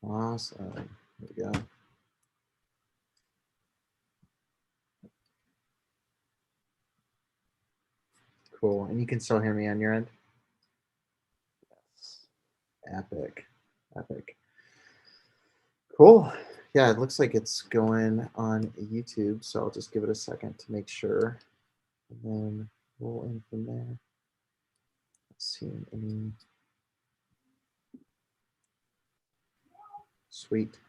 Awesome. There we go. Cool. And you can still hear me on your end? Yes. Epic. Epic. Cool. Yeah, it looks like it's going on YouTube, so I'll just give it a second to make sure. And then roll in from there. Let's see any. Sweet.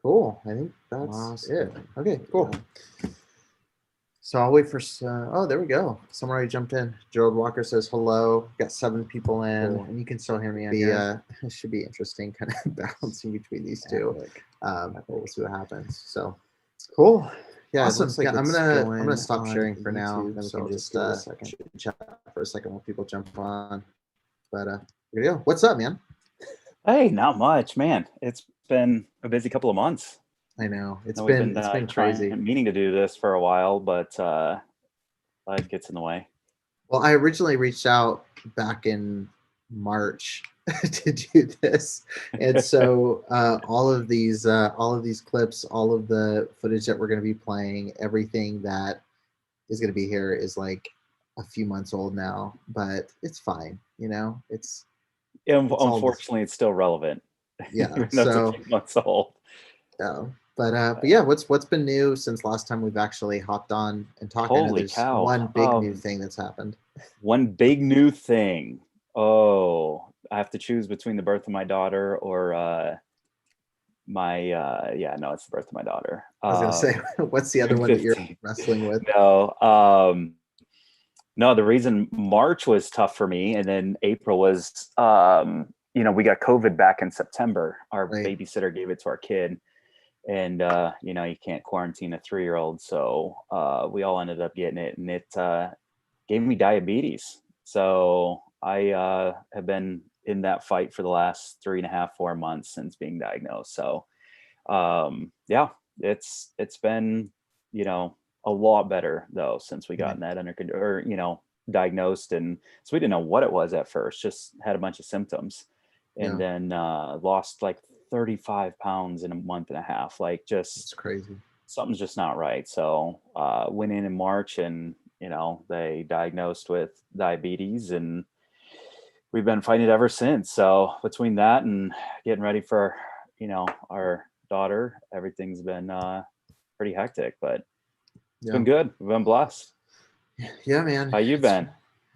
Cool. I think that's Awesome. it. Okay, cool. So I'll wait for, oh, there we go. Someone already jumped in. Gerald Walker says hello. Got 7 people in, Cool. and you can still hear me on here. It should be interesting, kind of balancing between these two. We'll see what happens. So cool. Yeah, awesome. Like I'm gonna stop sharing for now. Then we can just chat for a second while people jump on. But here we go. What's up, man? Hey, not much, man. It's been a busy couple of months. I know it's been crazy. Meaning to do this for a while, but life gets in the way. Well, I originally reached out back in March to do this, and so all of these clips, all of the footage that we're going to be playing, everything that is going to be here is like a few months old now, but it's fine. It's unfortunately it's still relevant. Yeah, so a few months old. Yeah. But yeah, what's been new since last time we've actually hopped on and talked? Holy cow! One big new thing that's happened. One big new thing. Oh, I have to choose between the birth of my daughter or it's the birth of my daughter. I was gonna say, what's the other one that you're wrestling with? No, the reason March was tough for me, and then April was, we got COVID back in September. Our babysitter gave it to our kid. And, you can't quarantine a 3-year-old. So we all ended up getting it, and it gave me diabetes. So I have been in that fight for the last 3.5, 4 months since being diagnosed. So it's been, a lot better though, since we got that under control, or, diagnosed. And so we didn't know what it was at first, just had a bunch of symptoms, and then lost like 35 pounds in a month and a half. Like, just it's crazy. Something's just not right. So went in March, and they diagnosed with diabetes, and we've been fighting it ever since. So between that and getting ready for our daughter, everything's been pretty hectic, but it's been good. We've been blessed. Yeah, man. How you been?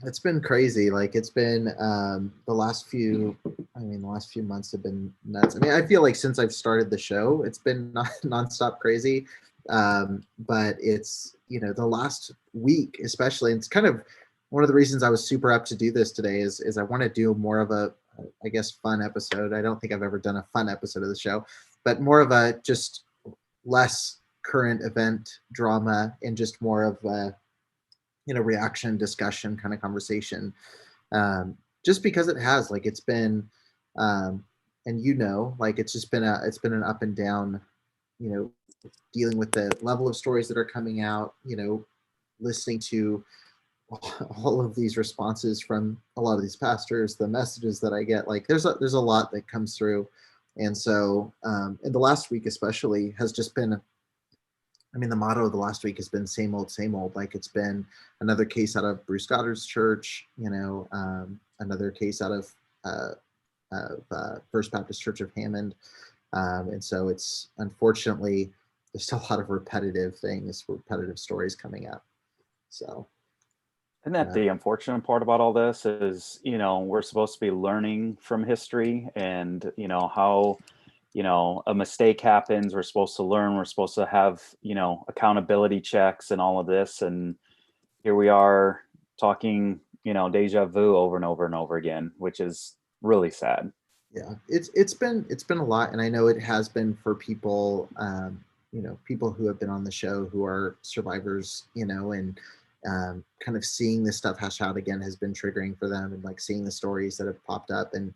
It's been crazy. Like, it's been the last few months have been nuts. I mean, I feel like since I've started the show, it's been nonstop crazy. But it's, the last week especially, and it's kind of one of the reasons I was super up to do this today is I want to do more of a, I guess, fun episode. I don't think I've ever done a fun episode of the show, but more of a just less current event drama and just more of a, reaction, discussion kind of conversation. Just because it has, like, it's been, and like, it's just been an up and down, dealing with the level of stories that are coming out, listening to all of these responses from a lot of these pastors, the messages that I get, like there's a lot that comes through. And so, in the last week especially has just been, the motto of the last week has been same old, same old. Like, it's been another case out of Bruce Goddard's church, another case out of First Baptist Church of Hammond. And so it's, unfortunately, there's still a lot of repetitive stories coming up. So. Isn't that the unfortunate part about all this is, we're supposed to be learning from history, and, how, a mistake happens. We're supposed to learn. We're supposed to have, accountability checks and all of this. And here we are talking, deja vu over and over and over again, which is really sad. Yeah, it's been a lot. And I know it has been for people, people who have been on the show who are survivors, and kind of seeing this stuff hash out again has been triggering for them, and like seeing the stories that have popped up, and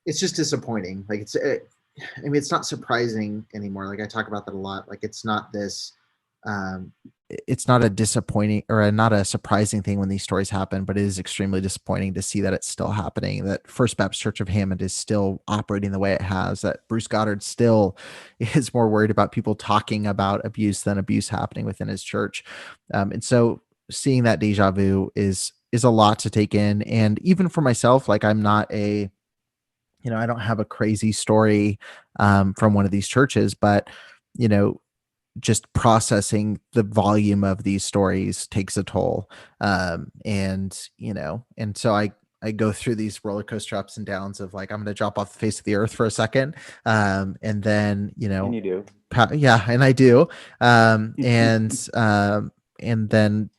it's just disappointing. Like, it's not surprising anymore. Like, I talk about that a lot. Like, it's not this it's not a disappointing or not a surprising thing when these stories happen, but it is extremely disappointing to see that it's still happening, that First Baptist Church of Hammond is still operating the way it has, that Bruce Goddard still is more worried about people talking about abuse than abuse happening within his church. And so seeing that deja vu is a lot to take in. And even for myself, like I'm not I don't have a crazy story from one of these churches, but, just processing the volume of these stories takes a toll. And so I go through these roller coaster ups and downs of like, I'm going to drop off the face of the earth for a second. And then, and you do. Yeah. And I do. And then,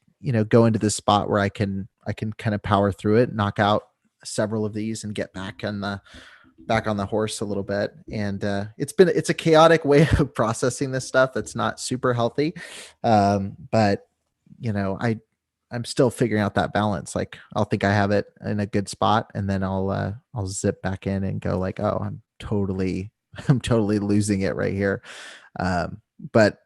go into this spot where I can kind of power through it, knock out several of these and get back on the horse a little bit. And it's a chaotic way of processing this stuff that's not super healthy. But I'm still figuring out that balance. Like I'll think I have it in a good spot, and then I'll zip back in and go like, oh, I'm totally losing it right here. But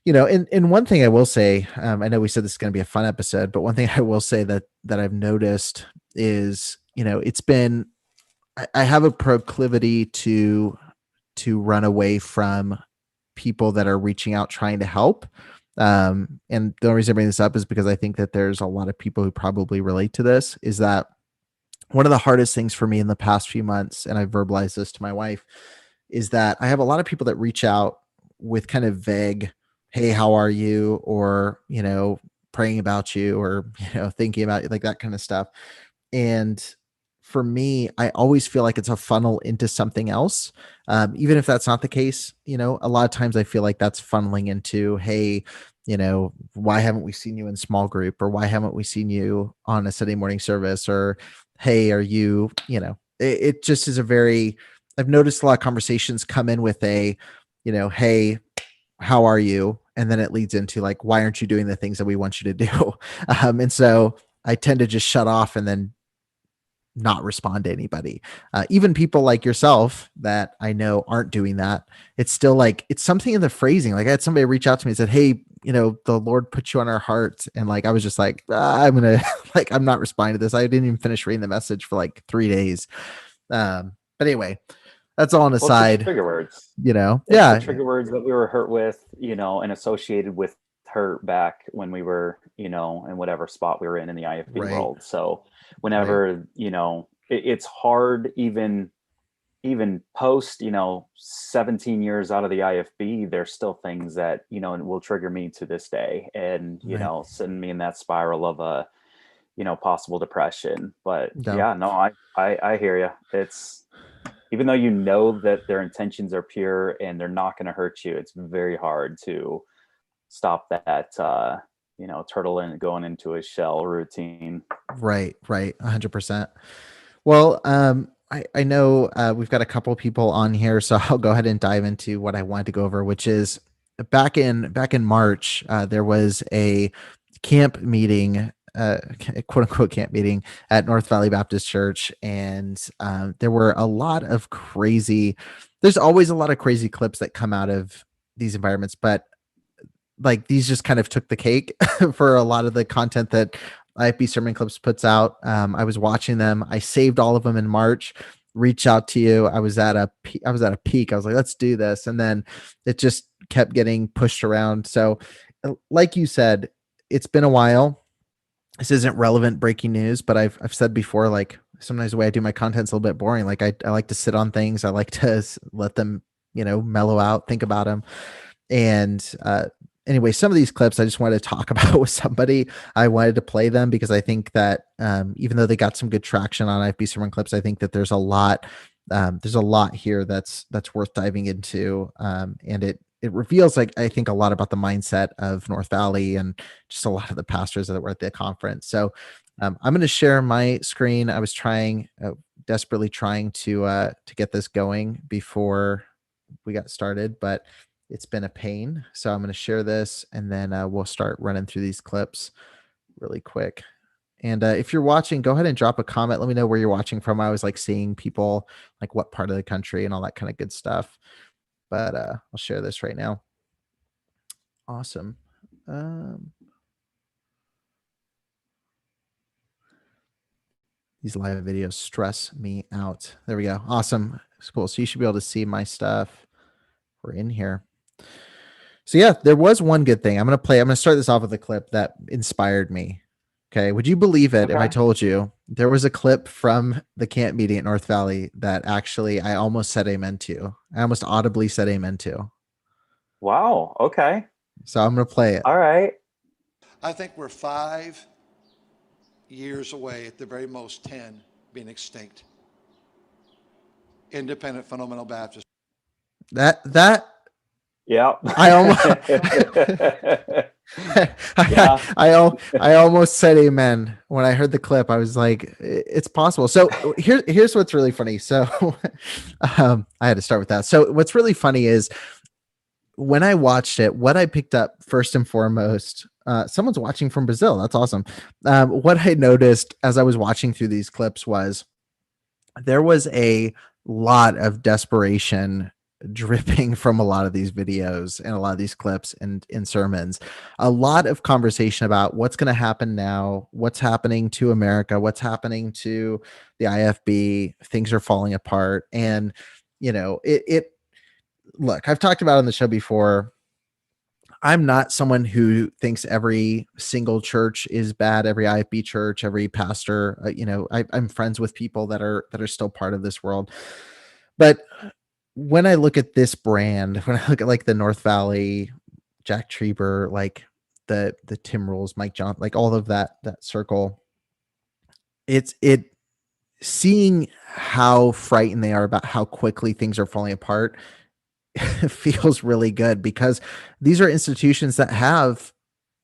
and one thing I will say, I know we said this is going to be a fun episode, but one thing I will say that I've noticed is, it's been, I have a proclivity to run away from people that are reaching out, trying to help. And the only reason I bring this up is because I think that there's a lot of people who probably relate to this, is that one of the hardest things for me in the past few months, and I verbalized this to my wife, is that I have a lot of people that reach out with kind of vague, hey, how are you? Or, praying about you, or, thinking about you, like that kind of stuff. And for me, I always feel like it's a funnel into something else. Even if that's not the case, a lot of times I feel like that's funneling into, hey, why haven't we seen you in small group? Or why haven't we seen you on a Sunday morning service? Or, hey, are you, it just is I've noticed a lot of conversations come in with a, hey, how are you? And then it leads into like, why aren't you doing the things that we want you to do? And so I tend to just shut off and then not respond to anybody. Even people like yourself that I know aren't doing that. It's still like, it's something in the phrasing. Like I had somebody reach out to me and said, hey, the Lord put you on our hearts. And like, I was just like, I'm going to like, I'm not responding to this. I didn't even finish reading the message for like 3 days. But anyway, that's all on the side. Trigger words, yeah. Trigger words that we were hurt with, and associated with hurt back when we were, in whatever spot we were in the IFB world. So whenever, it's hard, even post, 17 years out of the IFB, there's still things that, will trigger me to this day and, send me in that spiral of possible depression. But I hear you. It's, even though that their intentions are pure and they're not going to hurt you, it's very hard to stop that, turtle and going into a shell routine. Right. 100%. Well, I know we've got a couple people on here, so I'll go ahead and dive into what I wanted to go over, which is back in March, there was a camp meeting, quote unquote camp meeting at North Valley Baptist Church. And there were there's always a lot of crazy clips that come out of these environments, but like these just kind of took the cake for a lot of the content that IFB Sermon Clips puts out. I was watching them. I saved all of them in March, reached out to you. I was at a peak. I was like, let's do this. And then it just kept getting pushed around. So like you said, it's been a while. This isn't relevant breaking news, but I've said before, like sometimes the way I do my content's a little bit boring. Like I like to sit on things. I like to let them, mellow out, think about them. And anyway, some of these clips I just wanted to talk about with somebody. I wanted to play them because I think that even though they got some good traction on IFB Sermon Clips, I think that there's a lot here that's worth diving into. And it reveals, like, I think a lot about the mindset of North Valley and just a lot of the pastors that were at the conference. So I'm going to share my screen. I was desperately trying to get this going before we got started, but it's been a pain. So I'm going to share this and then we'll start running through these clips really quick. And if you're watching, go ahead and drop a comment. Let me know where you're watching from. I always like seeing people, like what part of the country and all that kind of good stuff. But I'll share this right now. Awesome. These live videos stress me out. There we go. Awesome. It's cool. So you should be able to see my stuff. We're in here. So yeah, there was one good thing. I'm going to start this off with a clip that inspired me. Okay. Would you believe it if I told you there was a clip from the camp meeting at North Valley that actually I almost said amen to? I almost audibly said amen to. Wow. Okay. So I'm going to play it. All right. I think we're 5 years away, at the very most 10, being extinct. Independent fundamental Baptist. That yeah. I almost said amen when I heard the clip. I was like, it's possible. So here's what's really funny. So I had to start with that. So what's really funny is when I watched it, what I picked up first and foremost, someone's watching from Brazil. That's awesome. What I noticed as I was watching through these clips was there was a lot of desperation dripping from a lot of these videos and a lot of these clips and in sermons. A lot of conversation about what's going to happen now, what's happening to America, what's happening to the IFB. Things are falling apart. And, you know, look, I've talked about on the show before. I'm not someone who thinks every single church is bad, every IFB church, every pastor. I'm friends with people that are still part of this world. But when I look at this brand, when I look at like the North Valley, Jack Trieber, like the Tim Rules, Mike John, like all of that circle, it seeing how frightened they are about how quickly things are falling apart feels really good, because these are institutions that have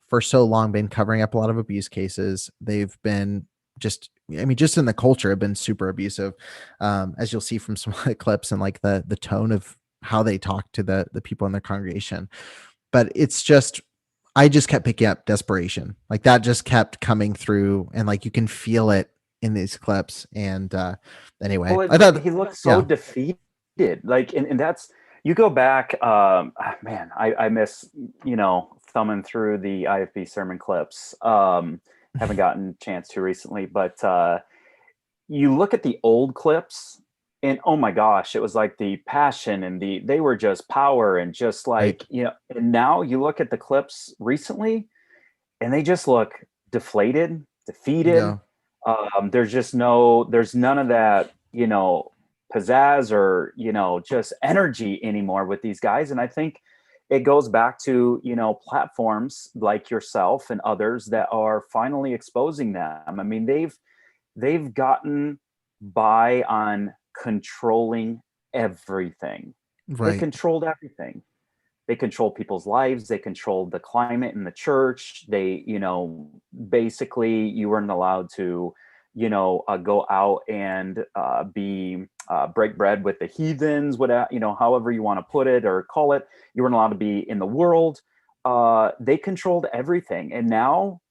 for so long been covering up a lot of abuse cases. They've been just in the culture have been super abusive, as you'll see from some of the clips and like the tone of how they talk to the people in their congregation. But it's just, I just kept picking up desperation. Like that just kept coming through, and like you can feel it in these clips. And anyway, well, I thought he looked so defeated. Like, and that's, you go back, man, I miss, thumbing through the IFB sermon clips. Haven't gotten a chance to recently, but you look at the old clips and oh my gosh, it was like the passion and they were just power and just like, right. And now you look at the clips recently and they just look deflated, defeated. Yeah. There's none of that, pizzazz or, just energy anymore with these guys. And I think it goes back to, platforms like yourself and others that are finally exposing them. I mean, they've gotten by on controlling everything. Right. They controlled everything. They controlled people's lives. They controlled the climate in the church. They, basically you weren't allowed to, go out and break bread with the heathens, whatever, however you want to put it or call it. You weren't allowed to be in the world. They controlled everything. And now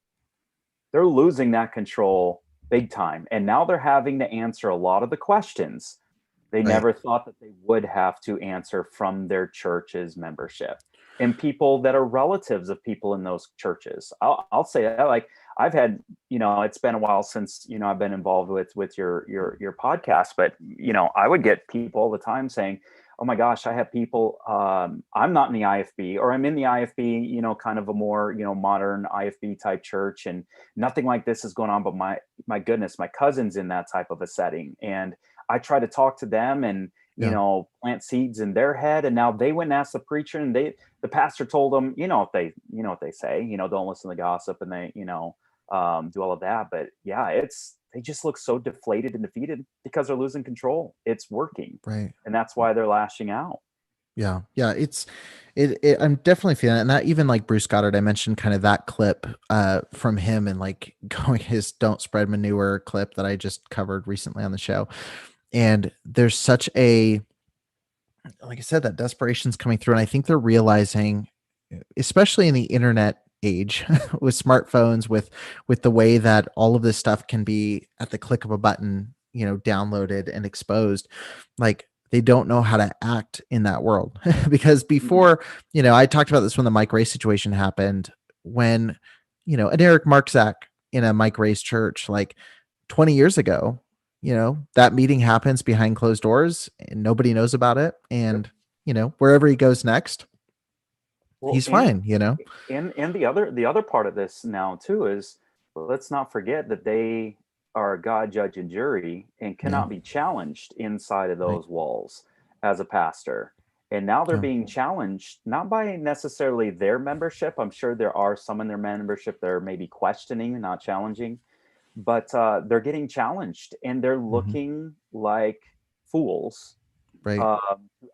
they're losing that control big time. And now they're having to answer a lot of the questions they never thought that they would have to answer from their church's membership and people that are relatives of people in those churches. I'll say that, like, I've had, it's been a while since, I've been involved with your podcast, but, I would get people all the time saying, oh my gosh, I have people, I'm not in the IFB, or I'm in the IFB, kind of a more, modern IFB type church, and nothing like this is going on, but my goodness, my cousin's in that type of a setting. And I try to talk to them and, plant seeds in their head. And now they went and asked the preacher, and the pastor told them, what they say, don't listen to the gossip, and they, do all of that. But yeah, they just look so deflated and defeated because they're losing control. It's working. Right. And that's why they're lashing out. Yeah. Yeah. I'm definitely feeling it. And that, even like Bruce Goddard, I mentioned kind of that clip from him, and like going his "Don't Spread Manure" clip that I just covered recently on the show. And there's such like I said, that desperation's coming through. And I think they're realizing, especially in the internet age with smartphones, with the way that all of this stuff can be at the click of a button, downloaded and exposed, like they don't know how to act in that world. Because before, I talked about this when the Mike Ray situation happened, when, an Eric Markzak in a Mike Ray's church, like 20 years ago, that meeting happens behind closed doors and nobody knows about it. And, wherever he goes next, he's fine, And the other part of this now too is, let's not forget that they are God, judge, and jury, and cannot be challenged inside of those walls as a pastor. And now they're being challenged, not by necessarily their membership. I'm sure there are some in their membership that are maybe questioning, not challenging, but they're getting challenged, and they're looking like fools to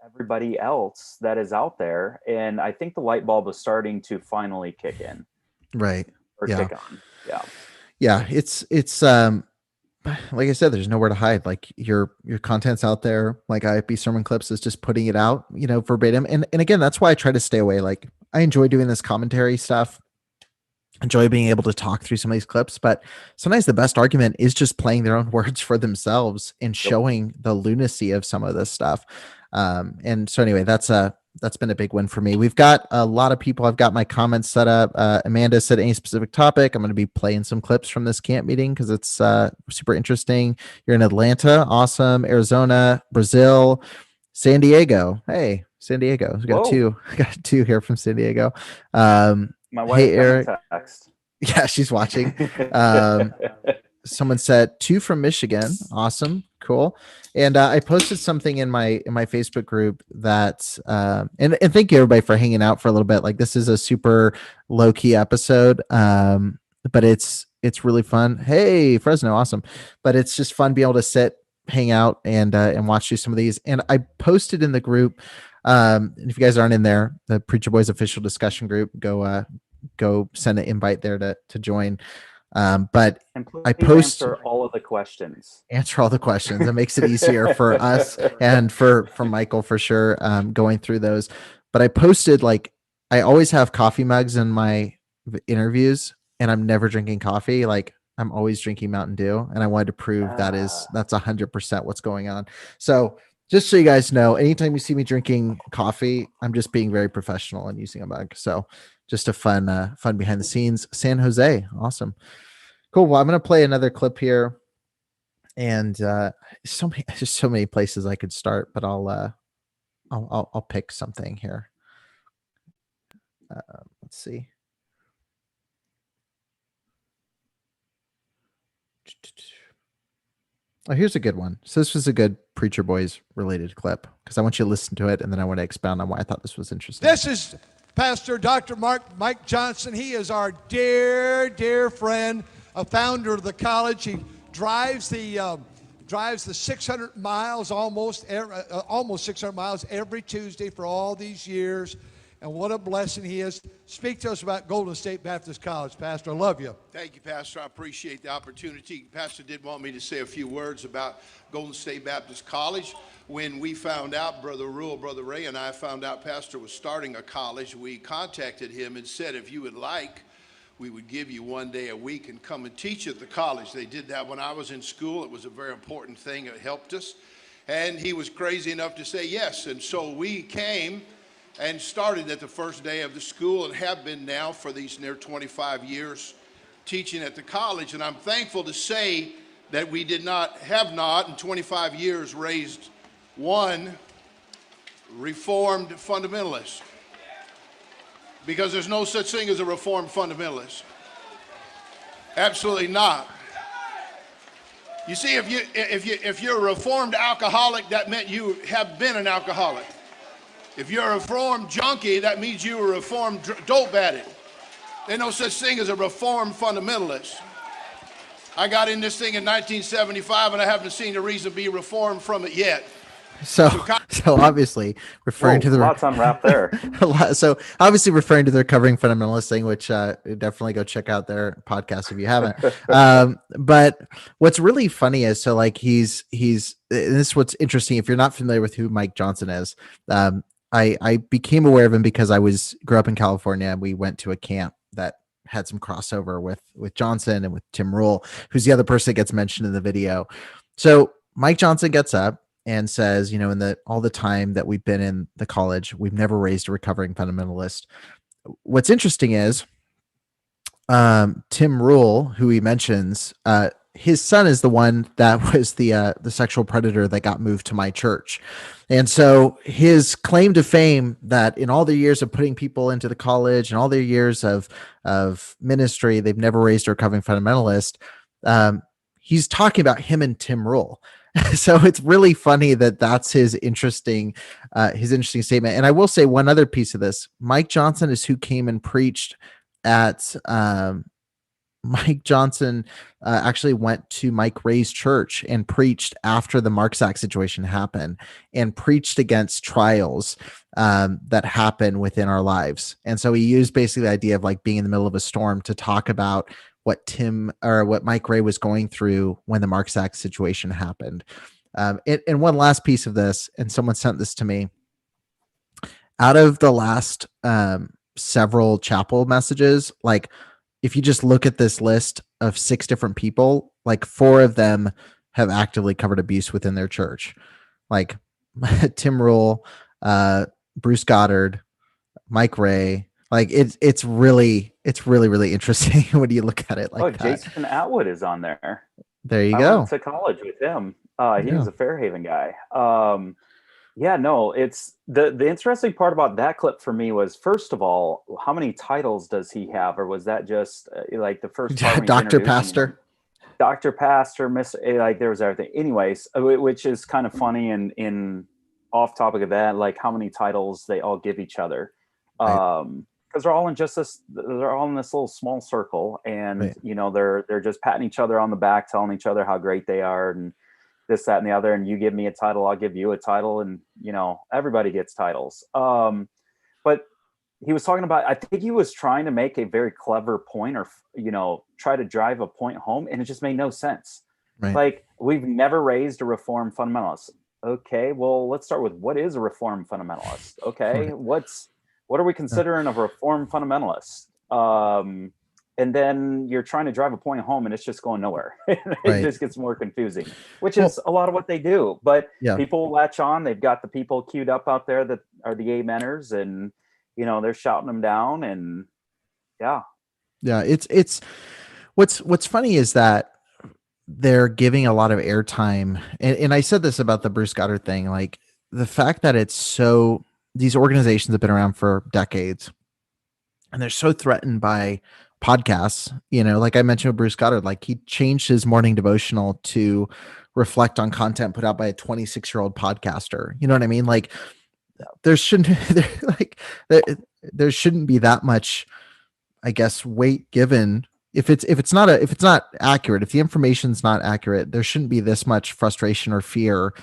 everybody else that is out there. And I think the light bulb is starting to finally kick in. Right. Or kick on. Yeah. Yeah. It's like I said, there's nowhere to hide. Like your content's out there. Like IFB Sermon Clips is just putting it out, verbatim. And again, that's why I try to stay away. Like I enjoy doing this commentary stuff. Enjoy being able to talk through some of these clips, but sometimes the best argument is just playing their own words for themselves and showing the lunacy of some of this stuff. And so anyway, that's been a big win for me. We've got a lot of people. I've got my comments set up. Amanda said any specific topic. I'm going to be playing some clips from this camp meeting because it's super interesting. You're in Atlanta. Awesome. Arizona, Brazil, San Diego. Hey, San Diego. We got two here from San Diego. My wife, hey, Eric. Text. Yeah, she's watching. Someone said 2 from Michigan. Awesome. Cool. And I posted something in my Facebook group that, and thank you everybody for hanging out for a little bit. Like this is a super low key episode. But it's really fun. Hey, Fresno. Awesome. But it's just fun being able to sit, hang out and watch through some of these. And I posted in the group, and if you guys aren't in there, the Preacher Boys official discussion group, go send an invite there to join. But I post answer all of the questions. Answer all the questions. It makes it easier for us and for Michael for sure. Going through those. But I posted like I always have coffee mugs in my interviews, and I'm never drinking coffee. Like I'm always drinking Mountain Dew, and I wanted to prove that's 100% what's going on. So just so you guys know, anytime you see me drinking coffee, I'm just being very professional and using a mug. So just a fun behind the scenes. San Jose. Awesome. Cool. Well, I'm going to play another clip here, and just so many places I could start, but I'll pick something here. Let's see. Oh, here's a good one. So this was a good Preacher Boys related clip because I want you to listen to it, and then I want to expound on why I thought this was interesting. This is Pastor Dr. Mike Johnson. He is our dear, dear friend, a founder of the college. He drives the 600 miles, almost 600 miles every Tuesday for all these years. And what a blessing he is. Speak to us about Golden State Baptist College, Pastor. I love you. Thank you, Pastor. I appreciate the opportunity. Pastor did want me to say a few words about Golden State Baptist College. When we found out, Brother Rule, Brother Ray, and I found out Pastor was starting a college, we contacted him and said, if you would like, we would give you one day a week and come and teach at the college. They did that when I was in school. It was a very important thing. It helped us. And he was crazy enough to say yes. And so we came and started at the first day of the school and have been now for these near 25 years teaching at the college. And I'm thankful to say that we have not in 25 years raised one Reformed fundamentalist, because there's no such thing as a Reformed fundamentalist. Absolutely not. You see, if you're a Reformed alcoholic, that meant you have been an alcoholic. If you're a Reformed junkie, that means you were a Reformed dope addict. There's no such thing as a Reformed fundamentalist. I got in this thing in 1975, and I haven't seen a reason to be reformed from it yet. So obviously referring to the lots unwrapped there. So obviously referring to the Recovering Fundamentalist thing, which definitely go check out their podcast if you haven't. But what's really funny is he's this is what's interesting. If you're not familiar with who Mike Johnson is, I became aware of him because I grew up in California, and we went to a camp that had some crossover with Johnson and with Tim Rule, who's the other person that gets mentioned in the video. So Mike Johnson gets up and says, you know, in all the time that we've been in the college, we've never raised a recovering fundamentalist. What's interesting is Tim Rule, who he mentions, his son is the one that was the sexual predator that got moved to my church. And so his claim to fame that in all their years of putting people into the college and all their years of ministry, they've never raised a recovering fundamentalist. He's talking about him and Tim Rule. So it's really funny that that's his interesting statement. And I will say one other piece of this. Mike Johnson is who came and preached at Mike Johnson actually went to Mike Ray's church and preached after the Mark Sack situation happened, and preached against trials that happen within our lives. And so he used basically the idea of like being in the middle of a storm to talk about what Mike Ray was going through when the Mark Sack situation happened. And one last piece of this, and someone sent this to me. Out of the last several chapel messages, like if you just look at this list of 6 different people, like 4 of them have actively covered abuse within their church. Like Tim Rule, Bruce Goddard, Mike Ray. Like it's really interesting when you look at it like that. Jason Atwood is on there. There you go. I went to college with him. He was a Fairhaven guy. It's the interesting part about that clip for me was, first of all, how many titles does he have? Or was that just like the first part? Dr. Pastor? Dr. Pastor, like there was everything. Anyways, which is kind of funny and in off topic of that, like how many titles they all give each other. Right. Because they're all in they're all in this little small circle, and right. you know, they're just patting each other on the back, telling each other how great they are, and this, that, and the other. And you give me a title, I'll give you a title, and you know, everybody gets titles. But he was talking about, I think he was trying to make a very clever point, or you know, try to drive a point home, and it just made no sense. Right. Like, we've never raised a Reformed fundamentalist. Okay, well, let's start with what is a Reformed fundamentalist. Okay, right. What are we considering a Reformed fundamentalist? And then you're trying to drive a point home, and it's just going nowhere. It right. just gets more confusing, which is a lot of what they do. But people latch on. They've got the people queued up out there that are the ameners, and you know, they're shouting them down. And it's what's funny is that they're giving a lot of airtime. And I said this about the Bruce Goddard thing, like the fact that these organizations have been around for decades, and they're so threatened by podcasts. You know, like I mentioned with Bruce Goddard, like he changed his morning devotional to reflect on content put out by a 26-year-old podcaster. You know what I mean? Like there shouldn't be that much, I guess, weight given. If it's not accurate, if the information's not accurate, there shouldn't be this much frustration or fear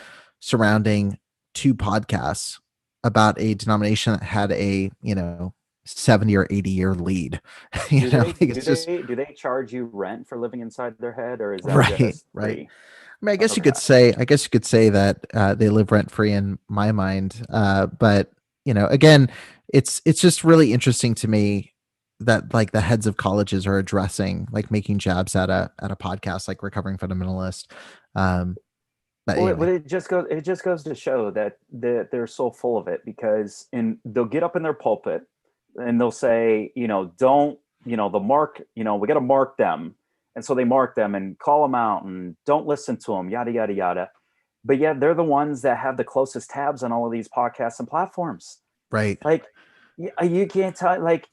surrounding 2 podcasts about a denomination that had a, you know, 70 or 80 year lead. Do they charge you rent for living inside their head, or is that right? I mean, I guess you could say that they live rent free in my mind. But you know, again, it's just really interesting to me that like the heads of colleges are addressing, like making jabs at a podcast like Recovering Fundamentalist. But it just goes to show that they're so full of it, because they'll get up in their pulpit and they'll say, you know, don't, you know, we got to mark them. And so they mark them and call them out and don't listen to them, yada, yada, yada. But yeah, they're the ones that have the closest tabs on all of these podcasts and platforms. Right. Like you can't tell, like,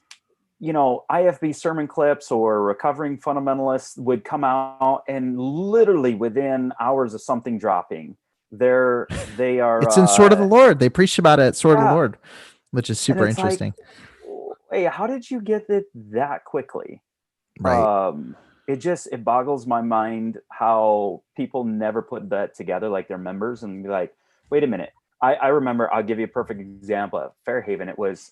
you know, IFB sermon clips or Recovering Fundamentalists would come out, and literally within hours of something dropping, they are. It's in Sword of the Lord. They preached about it at Sword of the Lord, which is super interesting. Like, hey, how did you get it that quickly? Right. It boggles my mind how people never put that together, like their members, and be like, wait a minute. I remember, I'll give you a perfect example at Fairhaven. It was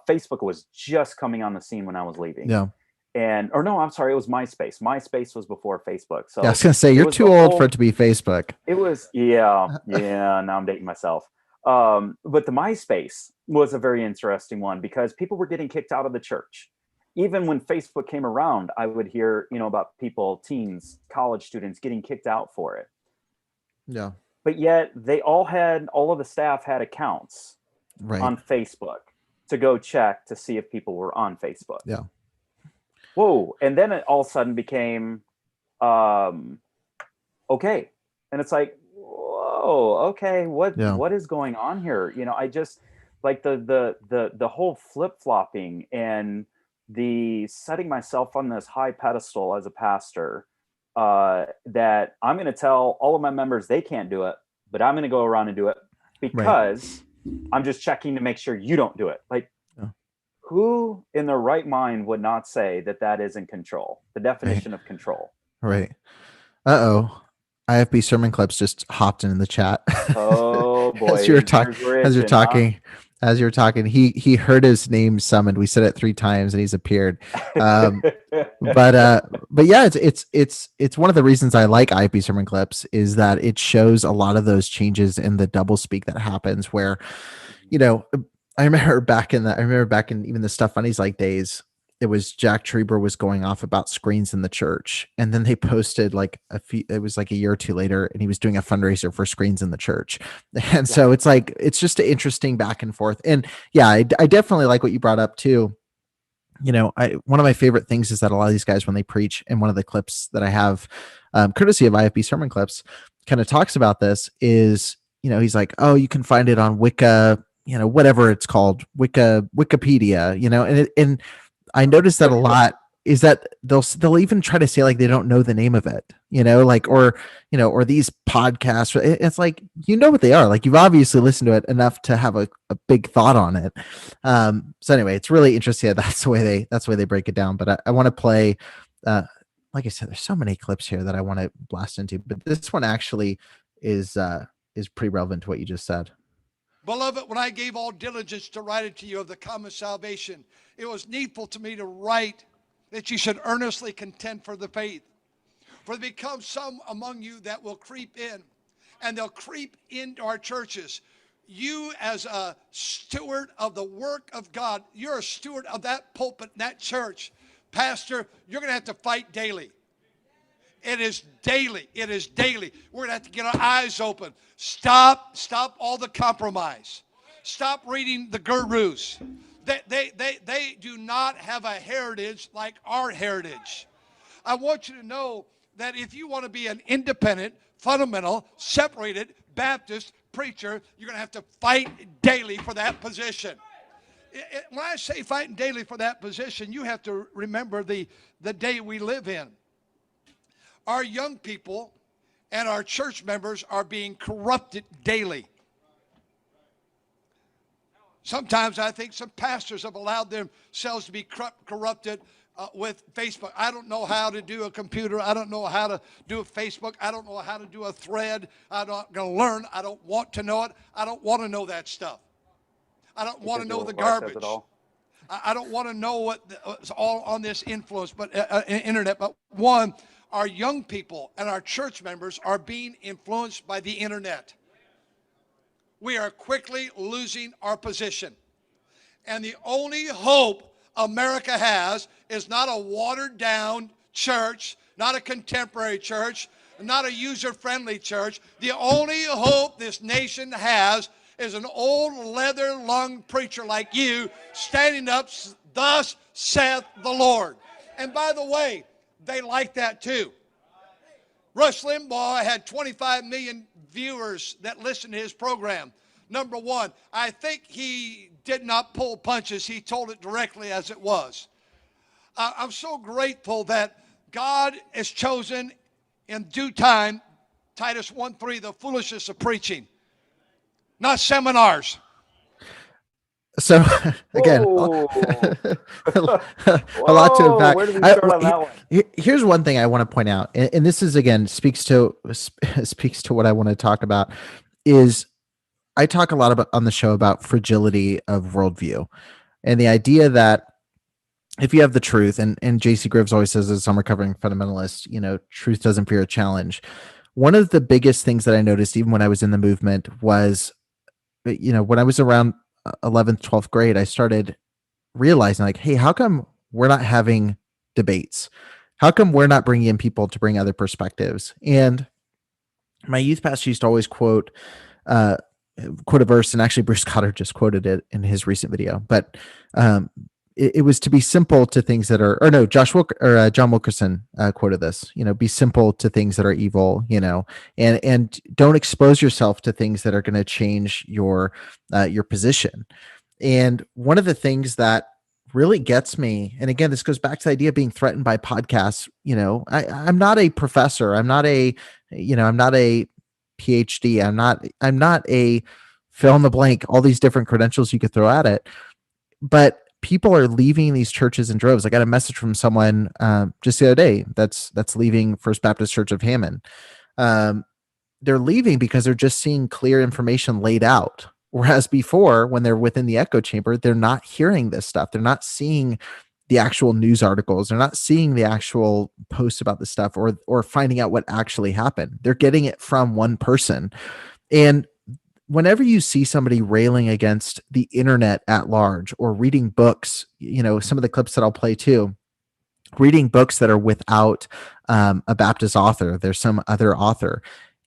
Facebook was just coming on the scene when I was leaving. Yeah. It was MySpace. MySpace was before Facebook. So I was going to say, you're too old for it to be Facebook. It was, now I'm dating myself. But the MySpace was a very interesting one, because people were getting kicked out of the church. Even when Facebook came around, I would hear, you know, about people, teens, college students getting kicked out for it. Yeah. but yet all of the staff had accounts on Facebook to go check to see if people were on Facebook. Yeah. Whoa. And then it all of a sudden became, okay. And it's like, whoa, okay. What is going on here? You know, I just like the whole flip-flopping and the setting myself on this high pedestal as a pastor, that I'm going to tell all of my members they can't do it, but I'm going to go around and do it because I'm just checking to make sure you don't do it. Like, who in their right mind would not say that is in control? The definition of control. Right. Uh-oh. IFB sermon clips just hopped in the chat. Oh boy. As you're talking, he heard his name summoned. We said it 3 times and he's appeared. But yeah, it's one of the reasons I like IFB sermon clips is that it shows a lot of those changes in the doublespeak that happens where, you know, I remember back in even the Stuff Funnies like days, it was Jack Trieber was going off about screens in the church. And then they posted it was like a year or 2 later, and he was doing a fundraiser for screens in the church. And so it's like, it's just an interesting back and forth. And yeah, I definitely like what you brought up too. You know, one of my favorite things is that a lot of these guys, when they preach, and one of the clips that I have, courtesy of IFB sermon clips, kind of talks about this is, you know, he's like, oh, you can find it on Wicca, you know, whatever it's called, Wikipedia, you know, and I noticed that a lot is that they'll even try to say like they don't know the name of it, you know, like, or, you know, or these podcasts, it's like, you know what they are, like you've obviously listened to it enough to have a big thought on it. So anyway, it's really interesting that that's the way they break it down. But I want to play, like I said, there's so many clips here that I want to blast into, but this one actually is pretty relevant to what you just said. Beloved, when I gave all diligence to write it to you of the common salvation, it was needful to me to write that you should earnestly contend for the faith. For there become some among you that will creep in, and they'll creep into our churches. You as a steward of the work of God, you're a steward of that pulpit, that church. Pastor, you're going to have to fight daily. It is daily. It is daily. We're going to have to get our eyes open. Stop all the compromise. Stop reading the gurus. They do not have a heritage like our heritage. I want you to know that if you want to be an independent, fundamental, separated Baptist preacher, you're going to have to fight daily for that position. When I say fighting daily for that position, you have to remember the day we live in. Our young people and our church members are being corrupted daily. Sometimes I think some pastors have allowed themselves to be corrupted with Facebook. I don't know how to do a computer. I don't know how to do a Facebook. I don't know how to do a thread. I'm not going to learn. I don't want to know it. I don't want to know that stuff. I don't want to know the garbage. I don't want to know what's all on this influence, but internet. But one, our young people and our church members are being influenced by the internet. We are quickly losing our position. And the only hope America has is not a watered down church, not a contemporary church, not a user-friendly church. The only hope this nation has is an old leather-lunged preacher like you standing up, thus saith the Lord. And by the way, they like that too. Rush Limbaugh had 25 million viewers that listened to his program. Number one, I think he did not pull punches. He told it directly as it was. I'm so grateful that God has chosen in due time, Titus 1:3, the foolishness of preaching, not seminars. So again, a lot to unpack. Where do we start on that one? Here's one thing I want to point out, and this is again speaks to what I want to talk about. Is I talk a lot about on the show about fragility of worldview, and the idea that if you have the truth, and J.C. Greaves always says as I'm recovering fundamentalist, you know, truth doesn't fear a challenge. One of the biggest things that I noticed, even when I was in the movement, was, you know, when I was around 11th, 12th grade, I started realizing like, hey, how come we're not having debates? How come we're not bringing in people to bring other perspectives? And my youth pastor used to always quote a verse, and actually Bruce Cotter just quoted it in his recent video, but it was to be simple to things that are, or no, John Wilkerson quoted this, be simple to things that are evil, and don't expose yourself to things that are going to change your position. And one of the things that really gets me, and again, this goes back to the idea of being threatened by podcasts. I'm not a professor. I'm not a PhD. I'm not a fill in the blank, all these different credentials you could throw at it. But people are leaving these churches in droves. I got a message from someone just the other day that's leaving First Baptist Church of Hammond. They're leaving because they're just seeing clear information laid out. Whereas before, when they're within the echo chamber, they're not hearing this stuff. They're not seeing the actual news articles. They're not seeing the actual posts about this stuff or finding out what actually happened. They're getting it from one person. And whenever you see somebody railing against the internet at large or reading books, some of the clips that I'll play too, reading books that are without a Baptist author, there's some other author.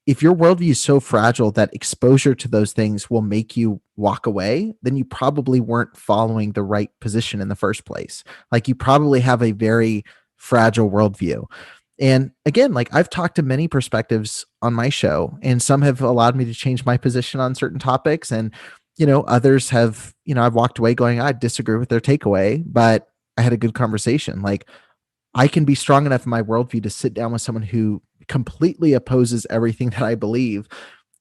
If your worldview is so fragile that exposure to those things will make you walk away, then you probably weren't following the right position in the first place. Like, you probably have a very fragile worldview. And again, like, I've talked to many perspectives on my show, and some have allowed me to change my position on certain topics. And, others have, I've walked away going, I disagree with their takeaway, but I had a good conversation. Like, I can be strong enough in my worldview to sit down with someone who completely opposes everything that I believe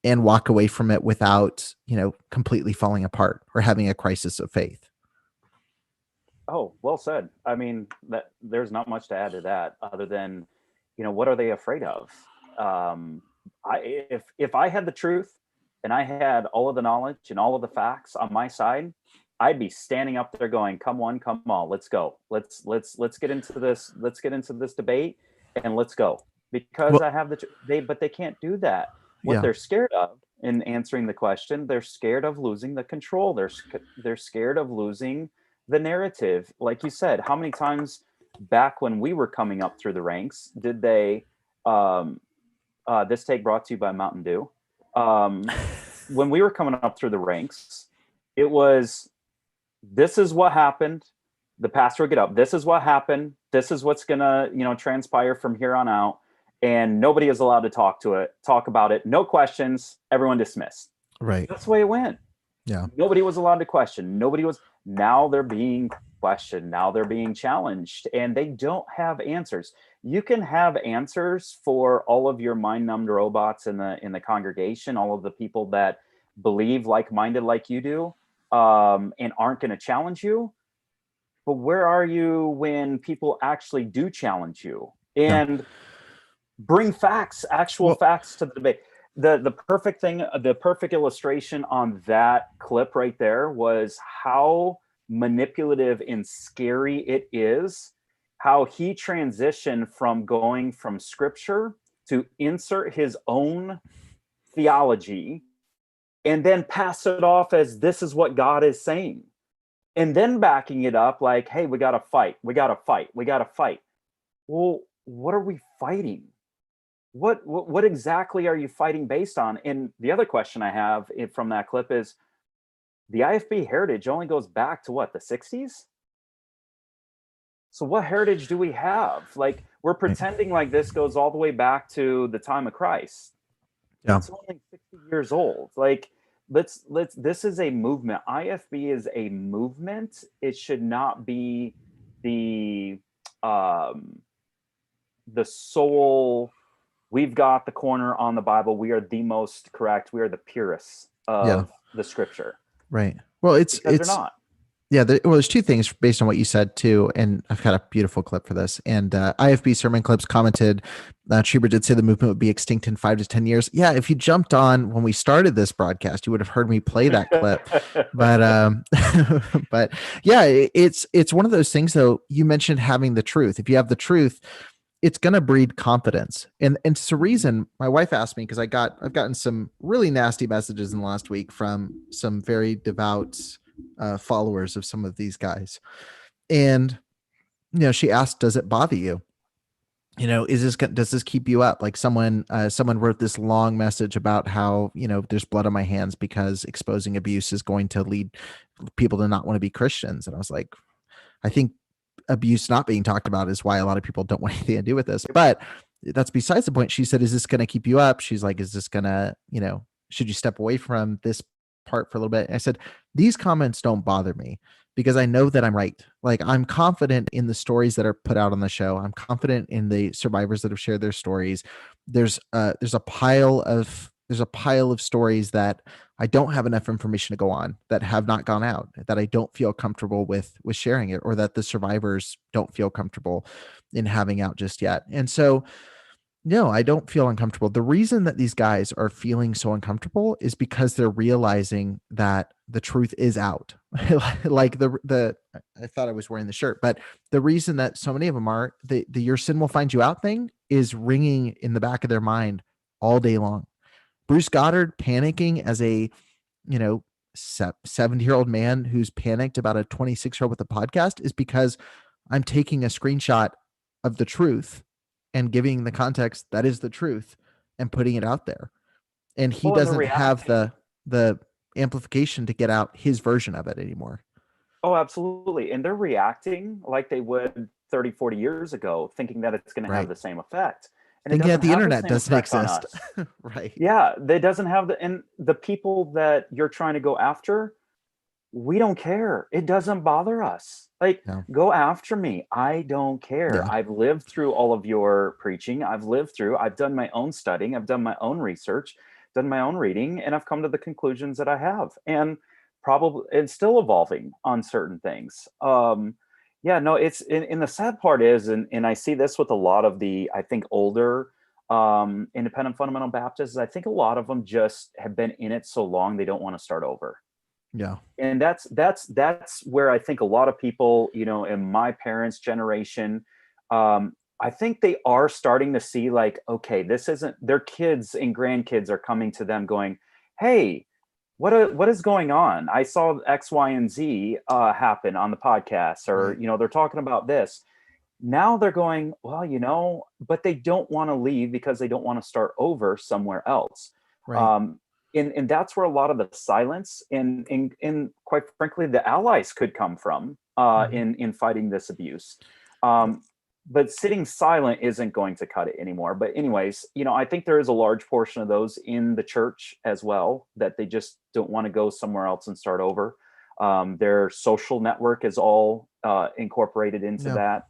and walk away from it without, completely falling apart or having a crisis of faith. Oh, well said. I mean, there's not much to add to that other than, what are they afraid of? If I had the truth and I had all of the knowledge and all of the facts on my side, I'd be standing up there going, come on, come on, let's go. Let's get into this. Let's get into this debate and let's go. Because I have but they can't do that. What they're scared of in answering the question, they're scared of losing the control. They're scared of losing the narrative. Like you said, how many times back when we were coming up through the ranks did they, this take brought to you by Mountain Dew. When we were coming up through the ranks, it was, this is what happened. The pastor would get up. This is what happened. This is what's going to, transpire from here on out. And nobody is allowed to talk about it. No questions. Everyone dismissed. Right. That's the way it went. Yeah. Nobody was allowed to question. Now they're being questioned. Now they're being challenged, and they don't have answers. You can have answers for all of your mind-numbed robots in the congregation, all of the people that believe like-minded like you do, and aren't going to challenge you. But where are you when people actually do challenge you and bring facts, facts to the debate? The perfect thing, the perfect illustration on that clip right there was how manipulative and scary it is, how he transitioned from going from scripture to insert his own theology and then pass it off as this is what God is saying. And then backing it up like, hey, we got to fight. We got to fight. We got to fight. Well, what are we fighting? What exactly are you fighting based on? And the other question I have from that clip is, the IFB heritage only goes back to what, the 60s? So what heritage do we have? Like, we're pretending like this goes all the way back to the time of Christ. Yeah. It's only 60 years old. Like, let's this is a movement. IFB is a movement. It should not be the sole, we've got the corner on the Bible. We are the most correct. We are the purists of the scripture. Right. Well, it's they're not. Yeah. There's two things based on what you said too. And I've got a beautiful clip for this. And IFB Sermon Clips commented, Trieber did say the movement would be extinct in 5 to 10 years. Yeah. If you jumped on when we started this broadcast, you would have heard me play that clip. But yeah, it's one of those things though. You mentioned having the truth. If you have the truth, it's going to breed confidence. And it's the reason my wife asked me, because I've gotten some really nasty messages in the last week from some very devout followers of some of these guys. And, she asked, does it bother you? does this keep you up? Like someone wrote this long message about how, there's blood on my hands because exposing abuse is going to lead people to not want to be Christians. And I was like, I think abuse not being talked about is why a lot of people don't want anything to do with this, but that's besides the point. She said, is this going to keep you up? She's like, is this going to, should you step away from this part for a little bit? And I said, these comments don't bother me because I know that I'm right. Like, I'm confident in the stories that are put out on the show. I'm confident in the survivors that have shared their stories. There's a pile of stories that I don't have enough information to go on, that have not gone out, that I don't feel comfortable with sharing it, or that the survivors don't feel comfortable in having out just yet. And so, no, I don't feel uncomfortable. The reason that these guys are feeling so uncomfortable is because they're realizing that the truth is out. Like I thought I was wearing the shirt, but the reason that so many of them are, the your sin will find you out thing is ringing in the back of their mind all day long. Bruce Goddard panicking as a, 70-year-old man who's panicked about a 26-year-old with a podcast is because I'm taking a screenshot of the truth and giving the context that is the truth and putting it out there. And he doesn't have the amplification to get out his version of it anymore. Oh, absolutely. And they're reacting like they would 30, 40 years ago, thinking that it's going to have the same effect. And thinking that the internet doesn't exist. Right. Yeah. That doesn't have and the people that you're trying to go after, we don't care. It doesn't bother us. Like, go after me. I don't care. Yeah. I've lived through all of your preaching. I've done my own studying. I've done my own research, done my own reading, and I've come to the conclusions that I have. And probably it's still evolving on certain things. It's and the sad part is, and I see this with a lot of the, I think, older independent fundamental Baptists, I think a lot of them just have been in it so long they don't want to start over. Yeah. And that's where I think a lot of people, in my parents' generation, I think they are starting to see like, okay, this isn't, their kids and grandkids are coming to them going, hey, what is going on? I saw X, Y, and Z happen on the podcast, or, they're talking about this. Now they're going, well, but they don't want to leave because they don't want to start over somewhere else. Right. And that's where a lot of the silence and quite frankly, the allies could come from in fighting this abuse. But sitting silent isn't going to cut it anymore. But anyways, I think there is a large portion of those in the church as well, that they just don't want to go somewhere else and start over. Their social network is all incorporated into that.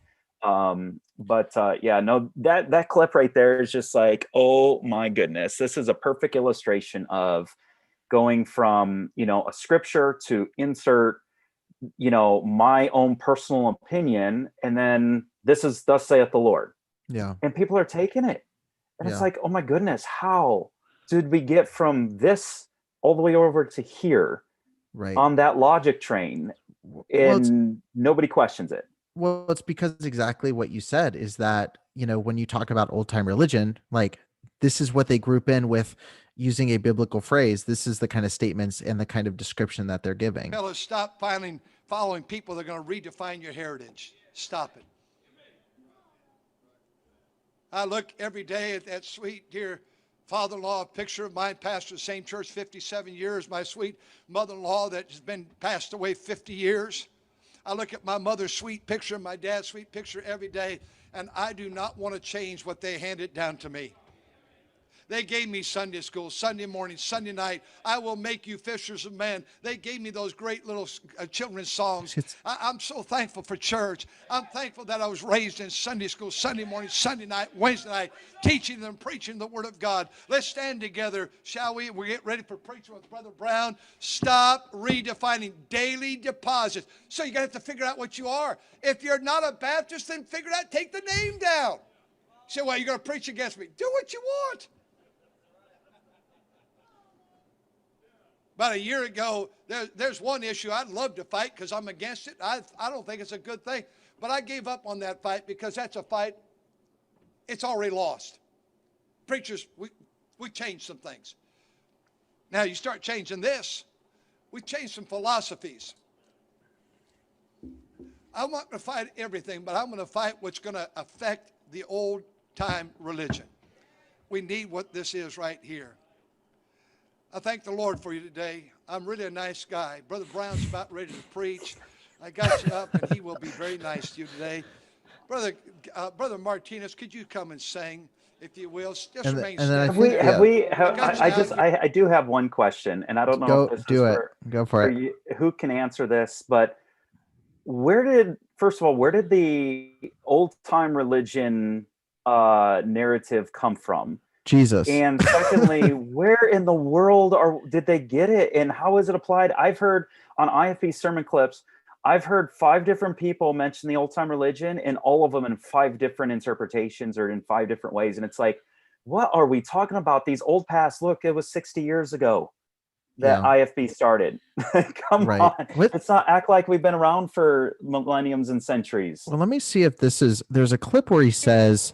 That clip right there is just like, oh my goodness, this is a perfect illustration of going from, a scripture to insert, my own personal opinion. And then this is thus saith the Lord. Yeah. And people are taking it. And it's like, oh my goodness, how did we get from this all the way over to here on that logic train? And nobody questions it. Well, it's because exactly what you said is that, when you talk about old time religion, like this is what they group in with using a biblical phrase. This is the kind of statements and the kind of description that they're giving. Fellas, stop following people that are going to redefine your heritage. Stop it. I look every day at that sweet, dear father-in-law, a picture of mine, pastor the same church 57 years, my sweet mother-in-law that has been passed away 50 years. I look at my mother's sweet picture, my dad's sweet picture every day, and I do not want to change what they handed down to me. They gave me Sunday school, Sunday morning, Sunday night. I will make you fishers of men. They gave me those great little children's songs. I'm so thankful for church. I'm thankful that I was raised in Sunday school, Sunday morning, Sunday night, Wednesday night, teaching them, preaching the Word of God. Let's stand together, shall we? We get ready for preaching with Brother Brown. Stop redefining daily deposits. So you're going to have to figure out what you are. If you're not a Baptist, then figure it out. Take the name down. You say, well, you're going to preach against me. Do what you want. About a year ago, there's one issue I'd love to fight because I'm against it. I don't think it's a good thing. But I gave up on that fight because that's a fight, it's already lost. Preachers, we changed some things. Now you start changing this. We changed some philosophies. I'm not going to fight everything, but I'm going to fight what's going to affect the old old-time religion. We need what this is right here. I thank the Lord for you today. I'm really a nice guy. Brother Brown's about ready to preach. I got you up, and he will be very nice to you today. Brother Martinez, could you come and sing, if you will? Just remain standing. I do have one question, and I don't know if this Go for it. You, who can answer this, but where did the old-time religion narrative come from? Jesus. And secondly, where in the world did they get it, and how is it applied? I've heard on IFB sermon clips, I've heard 5 different people mention the old-time religion, and all of them in 5 different interpretations or in 5 different ways. And it's like, what are we talking about? These old past, look, it was 60 years ago that IFB started. Come on. Let's not act like we've been around for millenniums and centuries. Well, let me see if there's a clip where he says,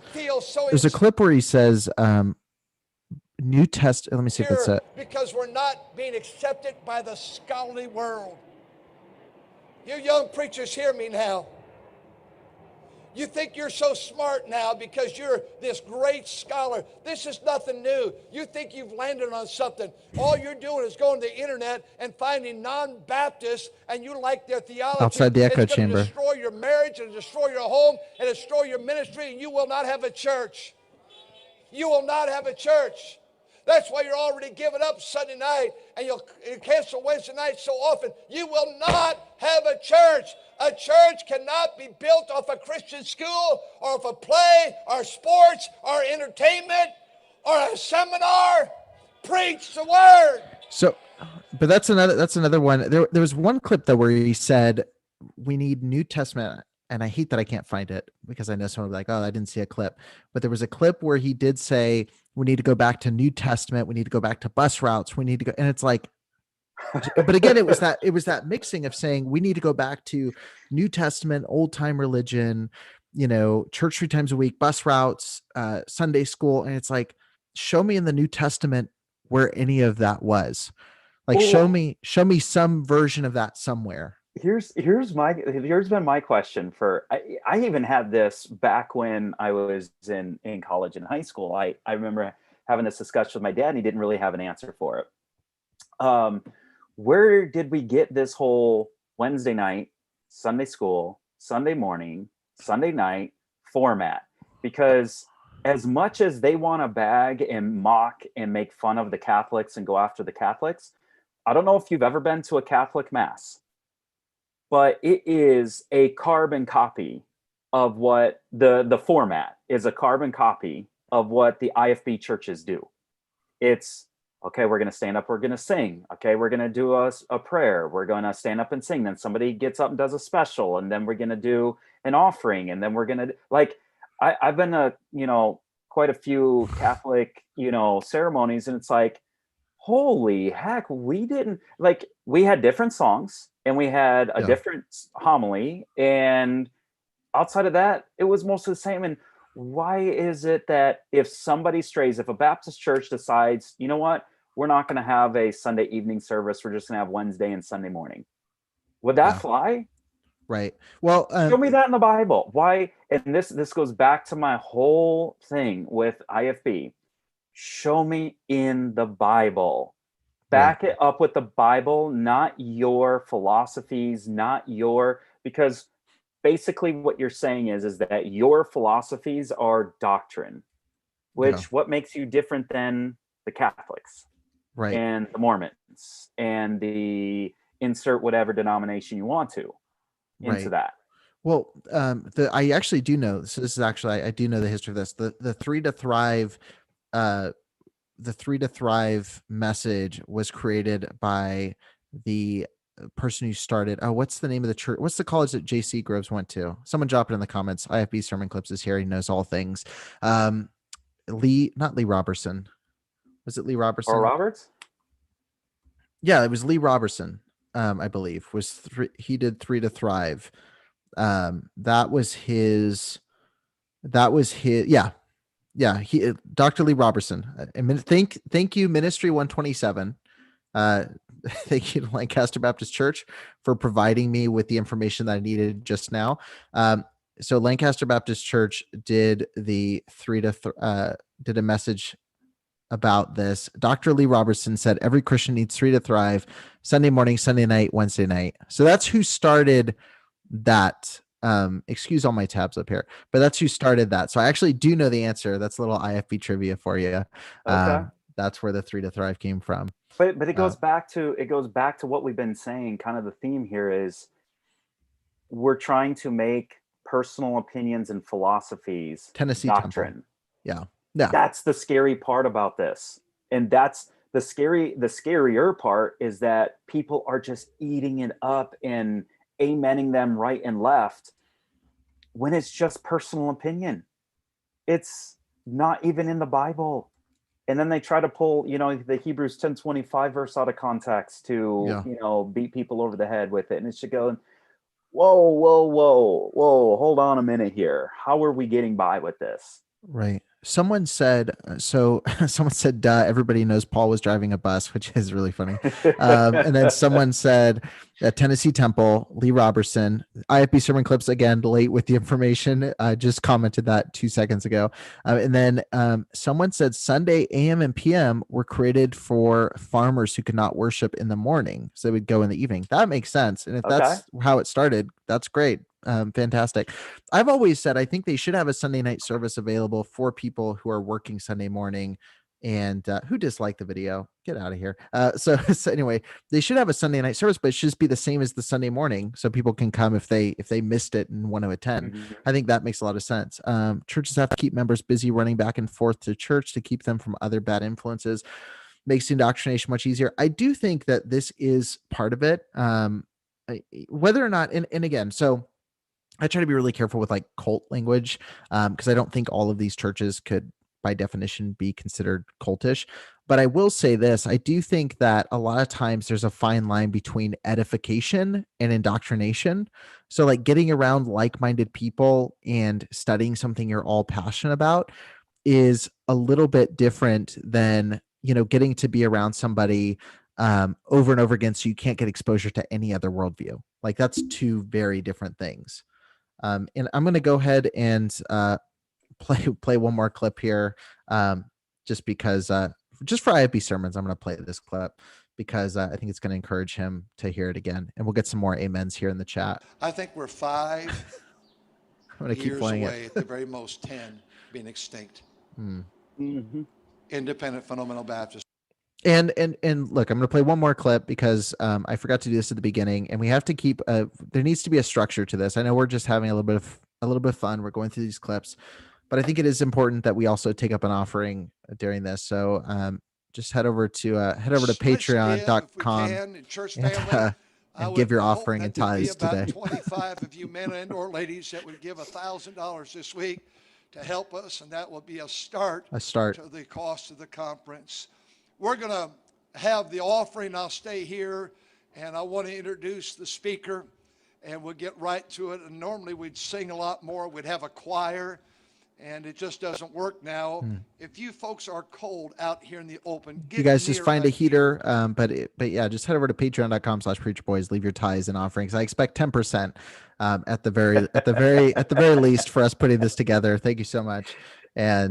New Testament. Let me see if it's it. Because we're not being accepted by the scholarly world. You young preachers, hear me now. You think you're so smart now because you're this great scholar. This is nothing new. You think you've landed on something. All you're doing is going to the internet and finding non-Baptists, and you like their theology. Outside the echo chamber. It's going to destroy your marriage and destroy your home and destroy your ministry, and you will not have a church. You will not have a church. That's why you're already giving up Sunday night and you cancel Wednesday night so often. You will not have a church. A church cannot be built off a Christian school or off a play or sports or entertainment or a seminar. Preach the word. So, but that's another one. There was one clip though where he said we need New Testament. And I hate that I can't find it because I know someone will be like, oh, I didn't see a clip. But there was a clip where he did say, we need to go back to New Testament. We need to go back to bus routes. We need to go. And it's like, but again, it was that mixing of saying we need to go back to New Testament, old time religion, church 3 times a week, bus routes, Sunday school. And it's like, show me in the New Testament where any of that was. Like, show me some version of that somewhere. Here's been my question for, I even had this back when I was in college and high school. I remember having this discussion with my dad, and he didn't really have an answer for it. Where did we get this whole Wednesday night, Sunday school, Sunday morning, Sunday night format? Because as much as they want to bag and mock and make fun of the Catholics and go after the Catholics, I don't know if you've ever been to a Catholic mass, but it is a carbon copy of what the format is, a carbon copy of what the IFB churches do. It's, okay, we're going to stand up, we're going to sing. Okay, we're going to do a prayer. We're going to stand up and sing. Then somebody gets up and does a special, and then we're going to do an offering. And then we're going to, like, I've been to, quite a few Catholic, ceremonies, and it's like, holy heck, we had different songs and we had a different homily, and outside of that, it was mostly the same. And why is it that if somebody strays, if a Baptist church decides, you know what, we're not going to have a Sunday evening service, we're just going to have Wednesday and Sunday morning, would that fly? Right. Well, show me that in the Bible. Why? And this goes back to my whole thing with IFB. Show me in the Bible. Back it up with the Bible, not your philosophies, because basically what you're saying is that your philosophies are doctrine, which what makes you different than the Catholics, right, and the Mormons, and the insert whatever denomination you want to into that. Well, I actually do know this. This is actually, I do know the history of this. The Three to Thrive. The Three to Thrive message was created by the person who started. What's the name of the church? What's the college that JC Groves went to? Someone drop it in the comments. IFB Sermon Clips is here. He knows all things. Not Lee Robertson. Was it Lee Robertson? Or Roberts? Yeah, it was Lee Robertson. I believe he did Three to Thrive. That was his. Yeah, Dr. Lee Robertson. Thank you, Ministry 127. Thank you to Lancaster Baptist Church for providing me with the information that I needed just now. so Lancaster Baptist Church did did a message about this. Dr. Lee Robertson said every Christian needs 3 to thrive: Sunday morning, Sunday night, Wednesday night. So that's who started that. Excuse all my tabs up here, but that's who started that. So I actually do know the answer. That's a little IFB trivia for you. Okay. That's where the 3 to thrive came from. But it goes back to what we've been saying. Kind of the theme here is we're trying to make personal opinions and philosophies Tennessee doctrine. Temple. Yeah. That's the scary part about this. And that's the scarier part is that people are just eating it up and amening them right and left when it's just personal opinion. It's not even in the Bible. And then they try to pull, the Hebrews 10:25 verse out of context to, beat people over the head with it. And it should go, whoa, hold on a minute here. How are we getting by with this? Right. Someone said, duh, everybody knows Paul was driving a bus, which is really funny. And then someone said Tennessee Temple, Lee Robertson, IFB sermon clips, again, late with the information. I just commented that 2 seconds ago. And then someone said Sunday AM and PM were created for farmers who could not worship in the morning. So they would go in the evening. That makes sense. And if that's how it started, that's great. Fantastic. I've always said I think they should have a Sunday night service available for people who are working Sunday morning and who dislike the video. Get out of here. So anyway, they should have a Sunday night service, but it should just be the same as the Sunday morning, so people can come if they missed it and want to attend. Mm-hmm. I think that makes a lot of sense. Churches have to keep members busy running back and forth to church to keep them from other bad influences. Makes indoctrination much easier. I do think that this is part of it. Whether or not, and again, so I try to be really careful with like cult language because I don't think all of these churches could, by definition, be considered cultish. But I will say this. I do think that a lot of times there's a fine line between edification and indoctrination. So like getting around like-minded people and studying something you're all passionate about is a little bit different than, getting to be around somebody over and over again so you can't get exposure to any other worldview. Like that's two very different things. And I'm going to go ahead and play one more clip here, just because, just for IFB sermons, I'm going to play this clip because I think it's going to encourage him to hear it again. And we'll get some more amens here in the chat. I think we're 5 I'm going to keep playing away, it. at the very most 10 being extinct. Mm-hmm. Independent fundamental Baptist. And look, I'm going to play one more clip because I forgot to do this at the beginning, and we have to keep. There needs to be a structure to this. I know we're just having a little bit of fun. We're going through these clips, but I think it is important that we also take up an offering during this. So just head over to patreon.com and give your offering and tithes today. 25 of you men and or ladies that would give $1,000 this week to help us, and that will be a start to the cost of the conference. We're going to have the offering. I'll stay here, and I want to introduce the speaker, and we'll get right to it. And normally we'd sing a lot more. We'd have a choir, and it just doesn't work now. If you folks are cold out here in the open, you guys just find a heater. But yeah, just head over to patreon.com/preacherboys. Leave your tithes and offerings. I expect 10% at the very least for us putting this together. Thank you so much. And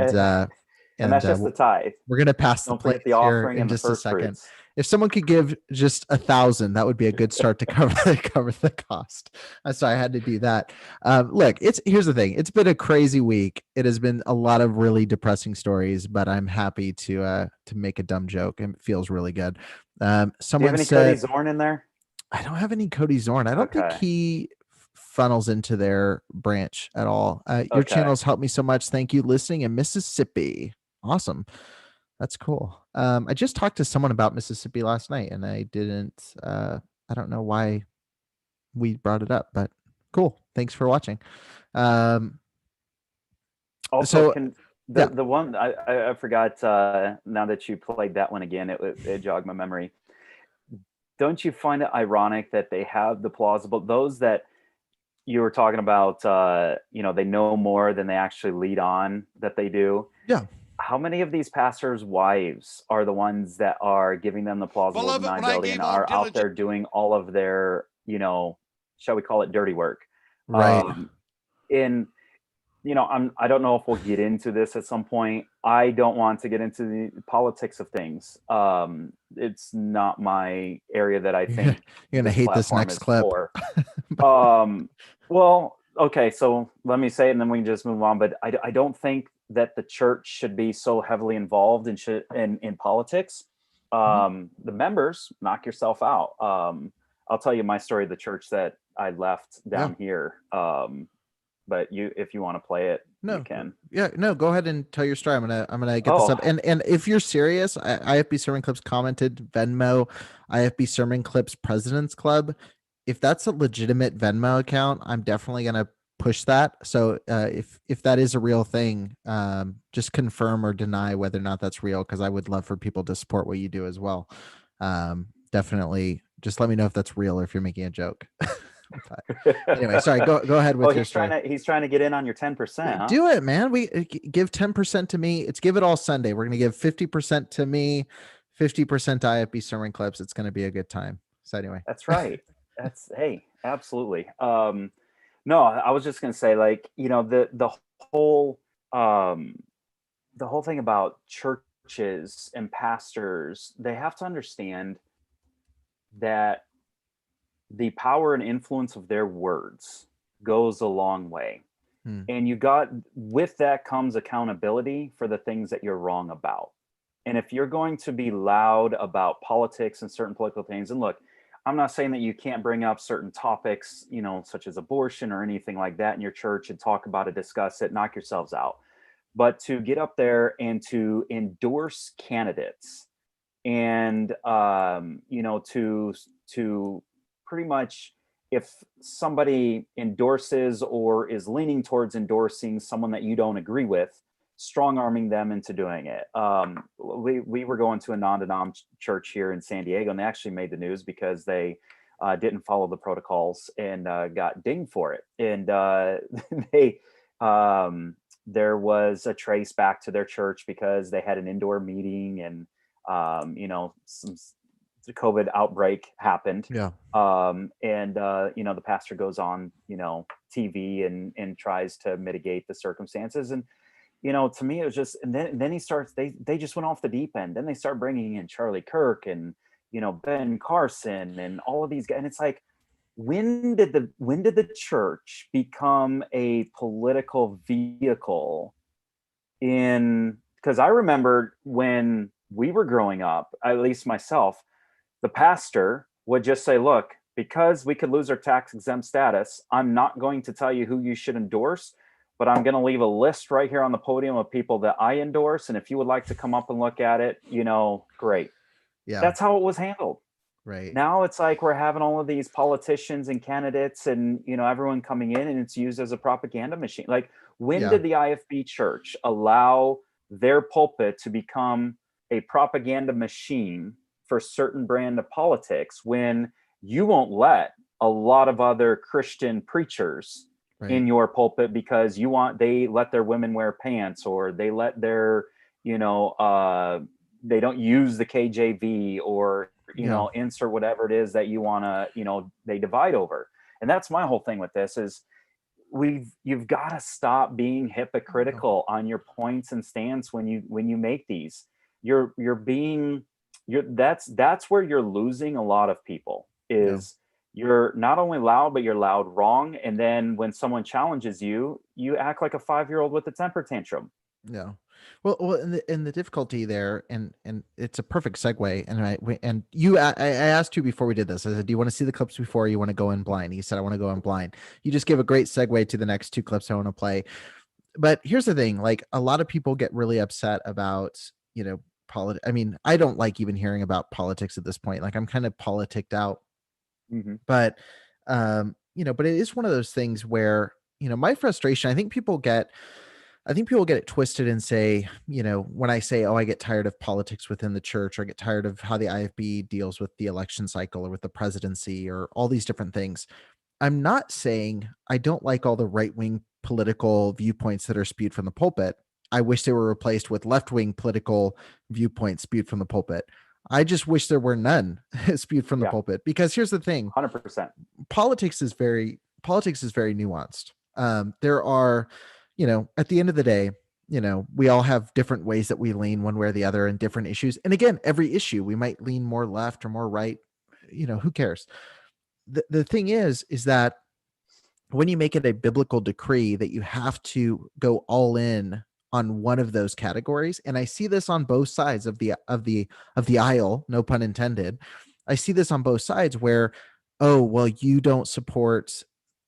that's just the tithe. We're going to pass the plate here in just a second. Fruits. If someone could give just 1,000, that would be a good start to cover the cost. So I had to do that. Look, here's the thing. It's been a crazy week. It has been a lot of really depressing stories, but I'm happy to make a dumb joke. It feels really good. Someone do you have any said, Cody Zorn in there? I don't have any Cody Zorn. I don't think he funnels into their branch at all. Your channels help me so much. Thank you. Listening in Mississippi. Awesome. That's cool. I just talked to someone about Mississippi last night, and I didn't, I don't know why we brought it up, but cool. Thanks for watching. Also, the one I forgot, now that you played that one again, it jogged my memory. Don't you find it ironic that they have the plausible, those that you were talking about, they know more than they actually lead on that they do. Yeah. How many of these pastors' wives are the ones that are giving them the plausible deniability and are out there doing all of their, shall we call it dirty work? Right. I don't know if we'll get into this at some point. I don't want to get into the politics of things. It's not my area that I think you're gonna hate this next clip. Well, okay, so let me say it and then we can just move on. But I don't think that the church should be so heavily involved in politics. The members, knock yourself out. I'll tell you my story of the church that I left down here. But if you want to play it, you can. Yeah, no, go ahead and tell your story. I'm gonna get this up. And if you're serious, IFB Sermon Clips commented Venmo, IFB Sermon Clips President's Club. If that's a legitimate Venmo account, I'm definitely gonna push that. So if that is a real thing, just confirm or deny whether or not that's real, because I would love for people to support what you do as well. Definitely, just let me know if that's real or if you're making a joke. Anyway, sorry, go ahead with your story. He's trying to get in on your 10%. Huh? Do it, man. We give 10% to me. It's Give It All Sunday. We're going to give 50% to me, 50% to IFB Sermon Clips. It's going to be a good time. So anyway. That's right. Hey, absolutely. No, I was just going to say, like, the whole thing about churches and pastors, they have to understand that the power and influence of their words goes a long way. And with that comes accountability for the things that you're wrong about. And if you're going to be loud about politics and certain political things, and look, I'm not saying that you can't bring up certain topics, such as abortion or anything like that in your church and talk about it, discuss it, knock yourselves out. But to get up there and to endorse candidates and, to pretty much, if somebody endorses or is leaning towards endorsing someone that you don't agree with, strong arming them into doing it. We were going to a non-denom church here in San Diego, and they actually made the news because they didn't follow the protocols and got dinged for it. And there was a trace back to their church because they had an indoor meeting and the COVID outbreak happened. Yeah. The pastor goes on, TV and tries to mitigate the circumstances. And, to me, it was just, and then he starts, they just went off the deep end. Then they start bringing in Charlie Kirk and, Ben Carson and all of these guys. And it's like, when did the church become a political vehicle because I remember when we were growing up, at least myself, the pastor would just say, look, because we could lose our tax exempt status, I'm not going to tell you who you should endorse, but I'm going to leave a list right here on the podium of people that I endorse. And if you would like to come up and look at it, great. Yeah. That's how it was handled. Right. Now it's like we're having all of these politicians and candidates and, everyone coming in and it's used as a propaganda machine. Like, when did the IFB church allow their pulpit to become a propaganda machine for certain brand of politics, when you won't let a lot of other Christian preachers in your pulpit because they let their women wear pants, or they let their, they don't use the KJV, or, insert whatever it is that you want to, they divide over. And that's my whole thing with this is you've got to stop being hypocritical on your points and stance when you make these. That's where you're losing a lot of people is you're not only loud, but you're loud wrong. And then when someone challenges you, you act like a 5-year-old with a temper tantrum. Yeah. Well, and the difficulty there, and it's a perfect segue. I asked you before we did this, I said, do you want to see the clips before you want to go in blind? He said, I want to go in blind. You just gave a great segue to the next 2 clips I want to play. But here's the thing, like, a lot of people get really upset about, I mean, I don't like even hearing about politics at this point. Like, I'm kind of politicked out. But, but it is one of those things where, my frustration, I think people get it twisted and say, when I say, I get tired of politics within the church, or I get tired of how the IFB deals with the election cycle or with the presidency or all these different things. I'm not saying I don't like all the right-wing political viewpoints that are spewed from the pulpit. I wish they were replaced with left-wing political viewpoints spewed from the pulpit. I just wish there were none spewed from the pulpit, because here's the thing. 100%. Politics is very nuanced. There are, at the end of the day, we all have different ways that we lean one way or the other in different issues. And again, every issue we might lean more left or more right, who cares? The thing is that when you make it a biblical decree that you have to go all in on one of those categories, and I see this on both sides of the aisle, no pun intended. I see this on both sides where, oh, well, you don't support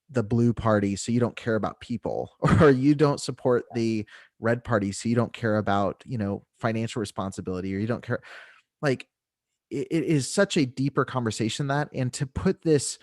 the blue party, so you don't care about people, or you don't support the red party, so you don't care about, financial responsibility, or you don't care. Like, it is such a deeper conversation and to put this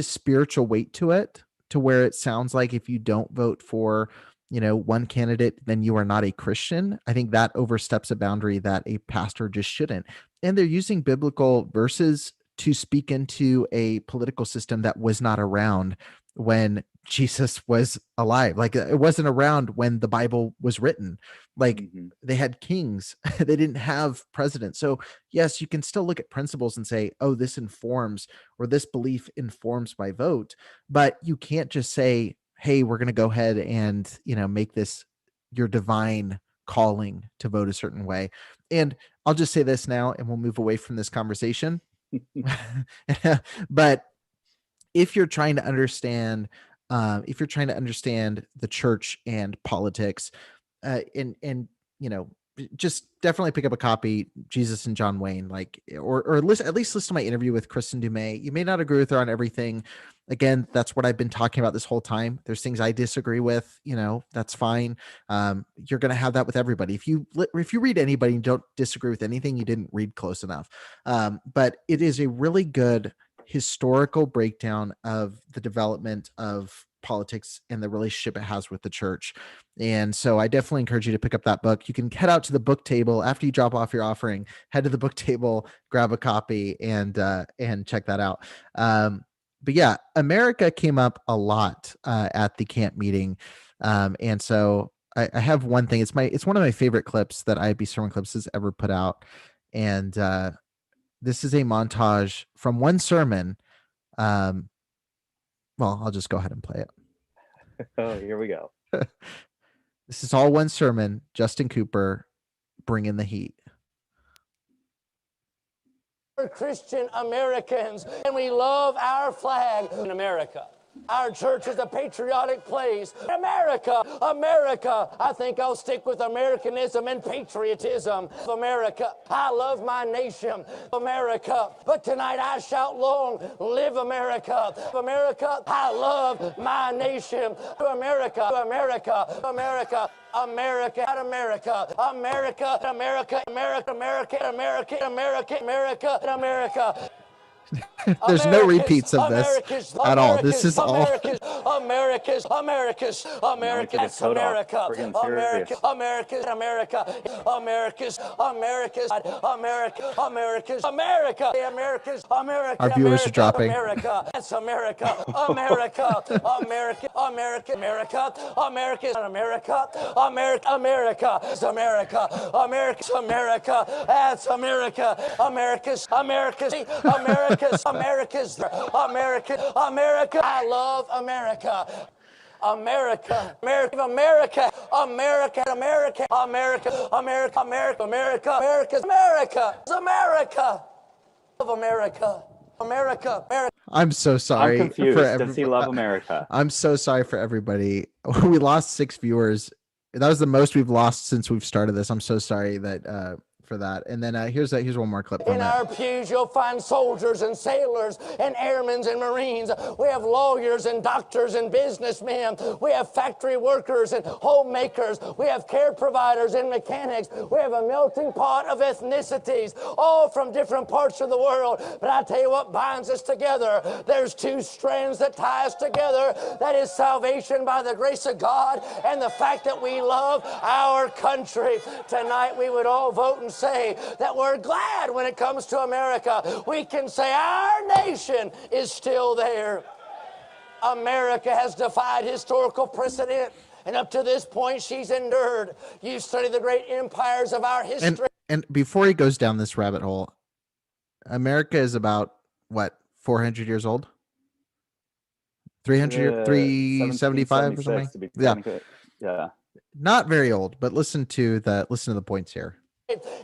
spiritual weight to it, to where it sounds like if you don't vote for, one candidate, then you are not a Christian. I think that oversteps a boundary that a pastor just shouldn't. And they're using biblical verses to speak into a political system that was not around when Jesus was alive. Like, it wasn't around when the Bible was written. Like, they had kings, they didn't have presidents. So yes, you can still look at principles and say, oh, this informs, or this belief informs my vote. But you can't just say, hey, we're going to go ahead and, make this your divine calling to vote a certain way. And I'll just say this now, and we'll move away from this conversation. But if you're trying to understand the church and politics, and just definitely pick up a copy, Jesus and John Wayne, or at least listen to my interview with Kristen Dumais. You may not agree with her on everything. Again, that's what I've been talking about this whole time. There's things I disagree with, that's fine. You're going to have that with everybody. If you read anybody and don't disagree with anything, you didn't read close enough. But it is a really good historical breakdown of the development of politics and the relationship it has with the church. And so I definitely encourage you to pick up that book. You can head out to the book table after you drop off your offering, head to the book table, grab a copy, and check that out. But yeah, America came up a lot at the camp meeting. And so I have one thing. It's one of my favorite clips that IB Sermon Clips has ever put out. And this is a montage from one sermon. Well, I'll just go ahead and play it. Oh, here we go. This is all one sermon. Justin Cooper, bring in the heat. We're Christian Americans, and we love our flag in America. Our church is a patriotic place. America, America. I think I'll stick with Americanism and patriotism. America, I love my nation. America, but tonight I shout long, live America. America, I love my nation. America, America, America. America, America, America, America, America, America, America, America, America, America. There's no repeats of this at all. This is all. America's, America's, America's, America's, America, America, America's, America, America's, America's, America, America's, America, America's, America. Our viewers are dropping. America, that's America, America, America, America, America, America's, America, America, America, America, America's, America, that's America, America's, America's, America. America's, America, America. I love America. America, America, America, America, America, America, America, America, America, America, America, America, of America, America, America. I'm so sorry. I'm confused. Does he love America? I'm so sorry for everybody. We lost 6 viewers. That was the most we've lost since we've started this. I'm so sorry that for that. And then here's one more clip from in our pews you'll find soldiers and sailors and airmen and marines. We have lawyers and doctors and businessmen. We have factory workers and homemakers. We have care providers and mechanics. We have a melting pot of ethnicities, all from different parts of the world. But I tell you what binds us together. There's 2 strands that tie us together. That is salvation by the grace of God and the fact that we love our country. Tonight we would all vote and say that we're glad when it comes to America. We can say our nation is still there. America has defied historical precedent, and up to this point she's endured. You study the great empires of our history. And before he goes down this rabbit hole, America is about, what, 400 years old? 300, 375 or something. To be Yeah. Yeah. Not very old, but listen to the points here.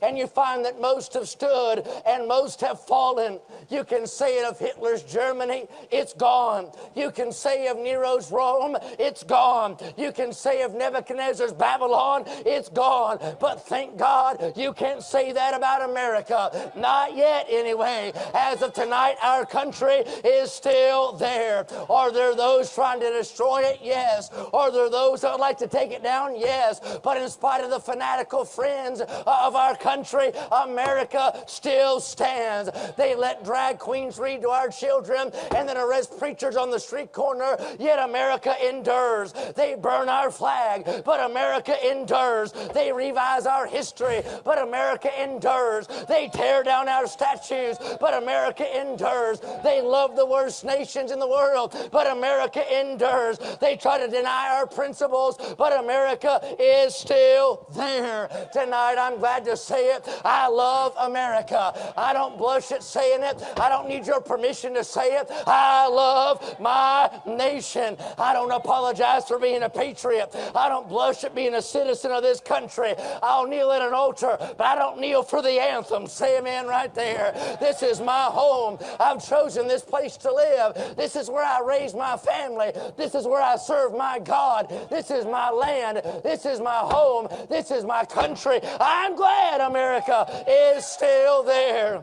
And you find that most have stood and most have fallen. You can say it of Hitler's Germany, it's gone. You can say of Nero's Rome, it's gone. You can say of Nebuchadnezzar's Babylon, it's gone. But thank God you can't say that about America. Not yet, anyway. As of tonight, our country is still there. Are there those trying to destroy it? Yes. Are there those that would like to take it down? Yes. But in spite of the fanatical friends of our country, America still stands. They let drag queens read to our children and then arrest preachers on the street corner, yet America endures. They burn our flag, but America endures. They revise our history, but America endures. They tear down our statues, but America endures. They love the worst nations in the world, but America endures. They try to deny our principles, but America is still there. Tonight, I'm glad to say it. I love America. I don't blush at saying it. I don't need your permission to say it. I love my nation. I don't apologize for being a patriot. I don't blush at being a citizen of this country. I'll kneel at an altar, but I don't kneel for the anthem. Say amen right there. This is my home. I've chosen this place to live. This is where I raise my family. This is where I serve my God. This is my land. This is my home. This is my country. I'm glad America is still there.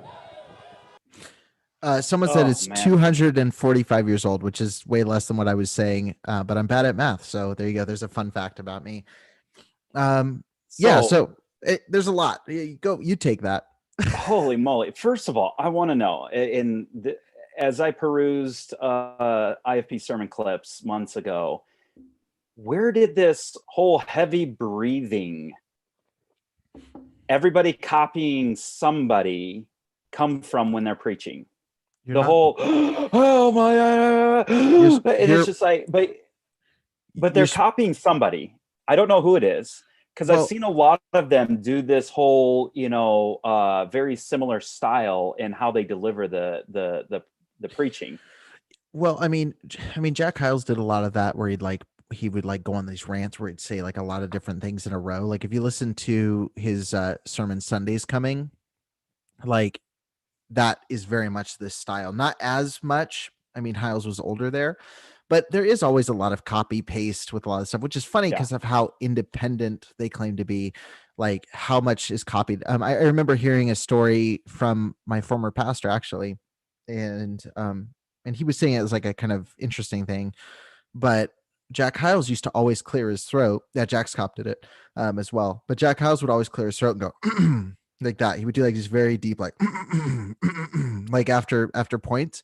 Someone said it's 245 years old, which is way less than what I was saying, but I'm bad at math. So there you go. There's a fun fact about me. There's a lot. You take that. Holy moly. First of all, I want to know, as I perused IFP sermon clips months ago, where did this whole heavy breathing, everybody copying somebody, come from when they're preaching? Oh my, and it's just like, but they're copying somebody. I don't know who it is, because I've seen a lot of them do this whole, very similar style in how they deliver the preaching. Well, I mean, Jack Hyles did a lot of that where he would go on these rants where he'd say like a lot of different things in a row. Like if you listen to his sermon Sundays Coming, like that is very much this style. Not as much. I mean, Hyles was older there, but there is always a lot of copy paste with a lot of stuff, which is funny because of how independent they claim to be. Like how much is copied. I remember hearing a story from my former pastor actually, and he was saying it was like a kind of interesting thing, but Jack Hyles used to always clear his throat. Yeah, Jack Scott did it as well. But Jack Hyles would always clear his throat and go like that. He would do like these very deep, like like after points.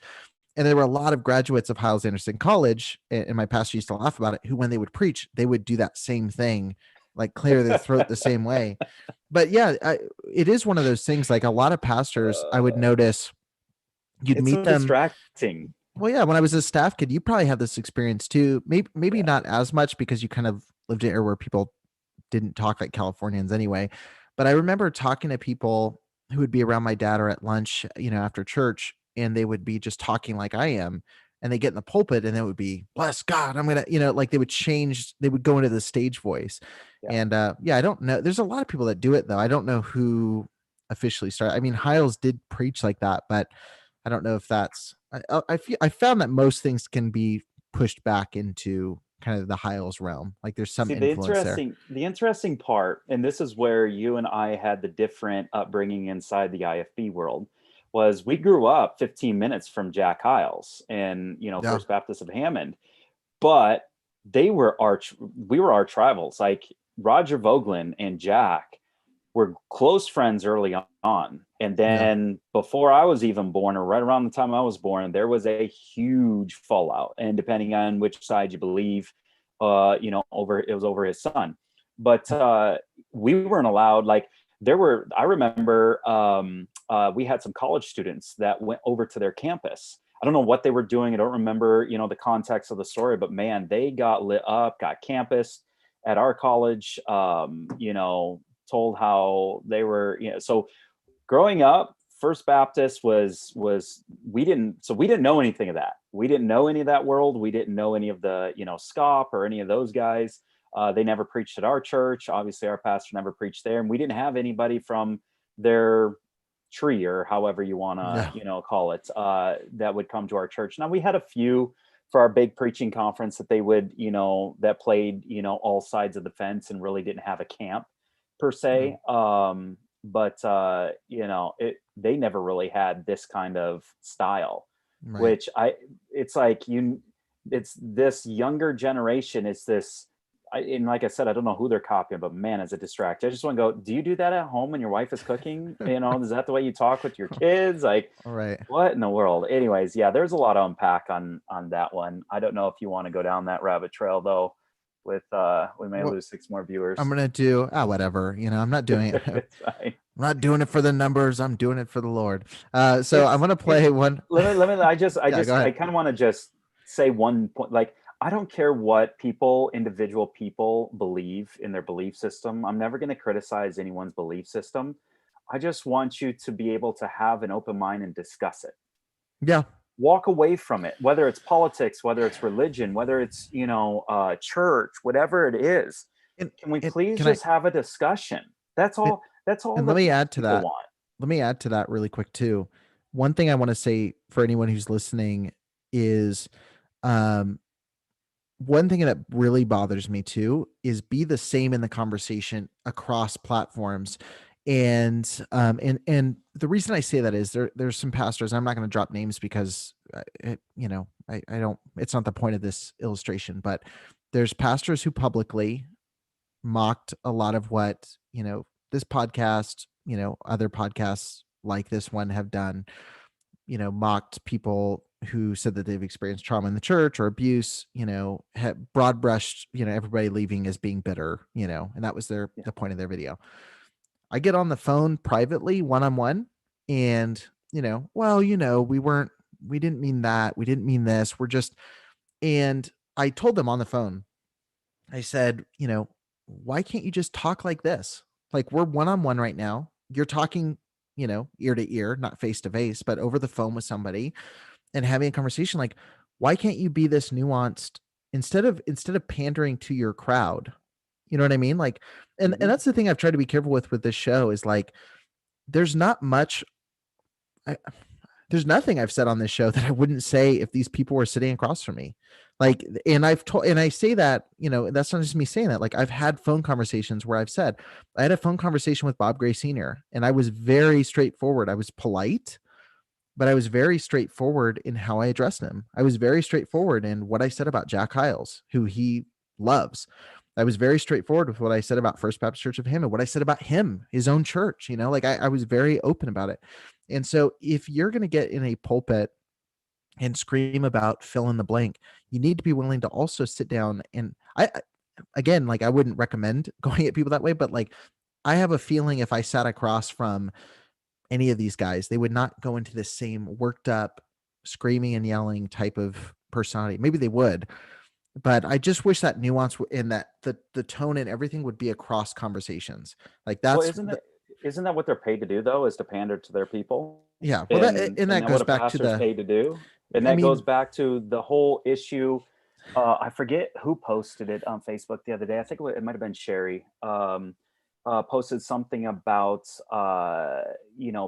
And there were a lot of graduates of Hyles Anderson College, and my pastor used to laugh about it, who when they would preach, they would do that same thing, like clear their throat the same way. But yeah, it is one of those things. Like a lot of pastors, I would notice, you'd meet them. Distracting. Well, yeah, when I was a staff kid, you probably had this experience too. Maybe not as much because you kind of lived in an area where people didn't talk like Californians anyway. But I remember talking to people who would be around my dad or at lunch, after church, and they would be just talking like I am. And they get in the pulpit and it would be, bless God, I'm going to, like they would go into the stage voice. Yeah. And I don't know. There's a lot of people that do it though. I don't know who officially started. I mean, Hyles did preach like that, but I don't know if that's, I found that most things can be pushed back into kind of the Hyles realm. Like there's some influence there. The interesting part, and this is where you and I had the different upbringing inside the IFB world, was we grew up 15 minutes from Jack Hyles and, First Baptist of Hammond, but we were arch rivals. Like Roger Vogelin and Jack were close friends early on. And then before I was even born, or right around the time I was born, there was a huge fallout. And depending on which side you believe, it was over his son. But we weren't allowed, I remember we had some college students that went over to their campus. I don't know what they were doing. I don't remember, the context of the story, but man, they got lit up, got campus at our college, told how they were, so growing up First Baptist was we didn't know anything of that. We didn't know any of that world. We didn't know any of the, SCOP or any of those guys. They never preached at our church. Obviously, our pastor never preached there, and we didn't have anybody from their tree, or however you want to, call it, that would come to our church. Now, we had a few for our big preaching conference that they would, that played, all sides of the fence and really didn't have a camp per se. But they never really had this kind of style, right. Which it's this younger generation. It's this, and like I said, I don't know who they're copying, but man, as a distraction, I just want to go, do you do that at home when your wife is cooking? Is that the way you talk with your kids? Like, all right, what in the world? Anyways, yeah, there's a lot to unpack on that one. I don't know if you want to go down that rabbit trail though. With we may lose 6 more viewers. I'm gonna do whatever. I'm not doing it. I'm not doing it for the numbers. I'm doing it for the Lord. So I'm gonna play one. Let me. I kind of want to just say one point. Like, I don't care what individual people believe in their belief system. I'm never going to criticize anyone's belief system. I just want you to be able to have an open mind and discuss it. Yeah. Walk away from it, whether it's politics, whether it's religion, whether it's, church, whatever it is. Can we please have a discussion? That's all. And let me add to that. Let me add to that really quick too. One thing I want to say for anyone who's listening is, one thing that really bothers me too is be the same in the conversation across platforms. And the reason I say that is there's some pastors, I'm not going to drop names because I don't, it's not the point of this illustration, but there's pastors who publicly mocked a lot of what, this podcast, other podcasts like this one have done, mocked people who said that they've experienced trauma in the church or abuse, had broad brushed, everybody leaving as being bitter, and that was the point of their video. I get on the phone privately, one-on-one, and, we didn't mean that. We didn't mean this. And I told them on the phone, I said, why can't you just talk like this? Like, we're one-on-one right now. You're talking, ear to ear, not face to face, but over the phone with somebody and having a conversation. Like, why can't you be this nuanced instead of pandering to your crowd? You know what I mean? Like, and that's the thing I've tried to be careful with this show is like, there's not much, there's nothing I've said on this show that I wouldn't say if these people were sitting across from me. Like, and I say that, that's not just me saying that. Like, I've had phone conversations where I've said, I had a phone conversation with Bob Gray Sr. and I was very straightforward. I was polite, but I was very straightforward in how I addressed him. I was very straightforward in what I said about Jack Hiles, who he loves. I was very straightforward with what I said about First Baptist Church of Him and what I said about him, his own church, like I was very open about it. And so if you're going to get in a pulpit and scream about fill in the blank, you need to be willing to also sit down. And I wouldn't recommend going at people that way, but like, I have a feeling if I sat across from any of these guys, they would not go into the same worked up, screaming and yelling type of personality. Maybe they would, but I just wish that nuance in that the tone and everything would be across conversations. Like that's isn't that what they're paid to do though? Is to pander to their people? Yeah. Well, that goes back to the paid to do, and that goes back to the whole issue. I forget who posted it on Facebook the other day. I think it might have been Sherry. Posted something about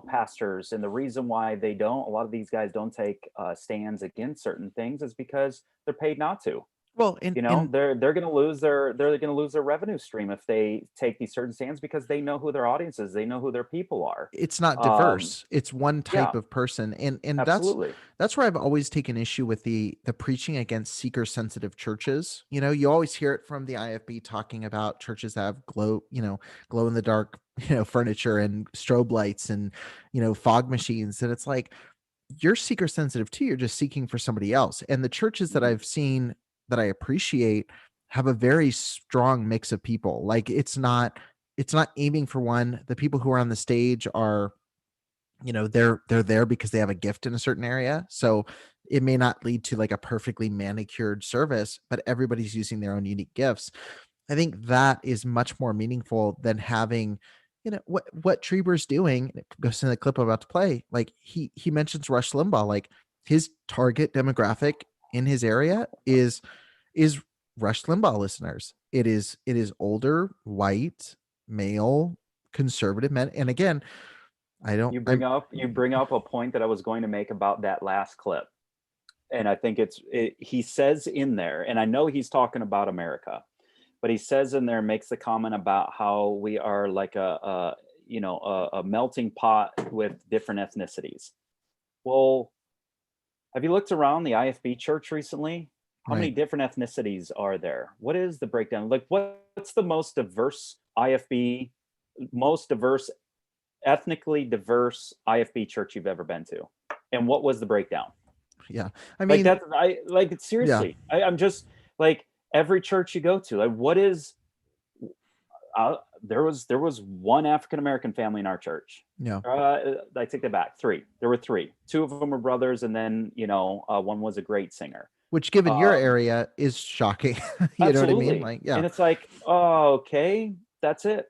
pastors, and the reason why a lot of these guys don't take stands against certain things is because they're paid not to. Well, they're going to lose their revenue stream if they take these certain stands because they know who their audience is, they know who their people are. It's not diverse. It's one type of person, and that's where I've always taken issue with the preaching against seeker sensitive churches. You always hear it from the IFB talking about churches that have glow in the dark, furniture and strobe lights and fog machines, and it's like, you're seeker sensitive too. You're just seeking for somebody else. And the churches that I've seen that I appreciate have a very strong mix of people. Like it's not aiming for one. The people who are on the stage are, they're there because they have a gift in a certain area. So it may not lead to like a perfectly manicured service, but everybody's using their own unique gifts. I think that is much more meaningful than having you know, what Trieber's doing, and it goes in the clip I'm about to play, like he mentions Rush Limbaugh, like his target demographic in his area is Rush Limbaugh listeners. It is older, white, male, conservative men. And again, you bring up a point that I was going to make about that last clip. And I think he says in there, and I know he's talking about America, but he says in there, makes the comment about how we are like a melting pot with different ethnicities. Well, have you looked around the IFB church recently? How many different ethnicities are there? What is the breakdown? Like, what's the most diverse IFB, ethnically diverse IFB church you've ever been to? And what was the breakdown? Yeah. I mean, seriously, yeah. I'm just like, every church you go to, like, what is, there was one African-American family in our church. Yeah. I take that back. There were three. Two of them were brothers. And then, one was a great singer. Which, given your area, is shocking. You absolutely. know what I mean? Like, yeah. And it's like, oh, okay, that's it.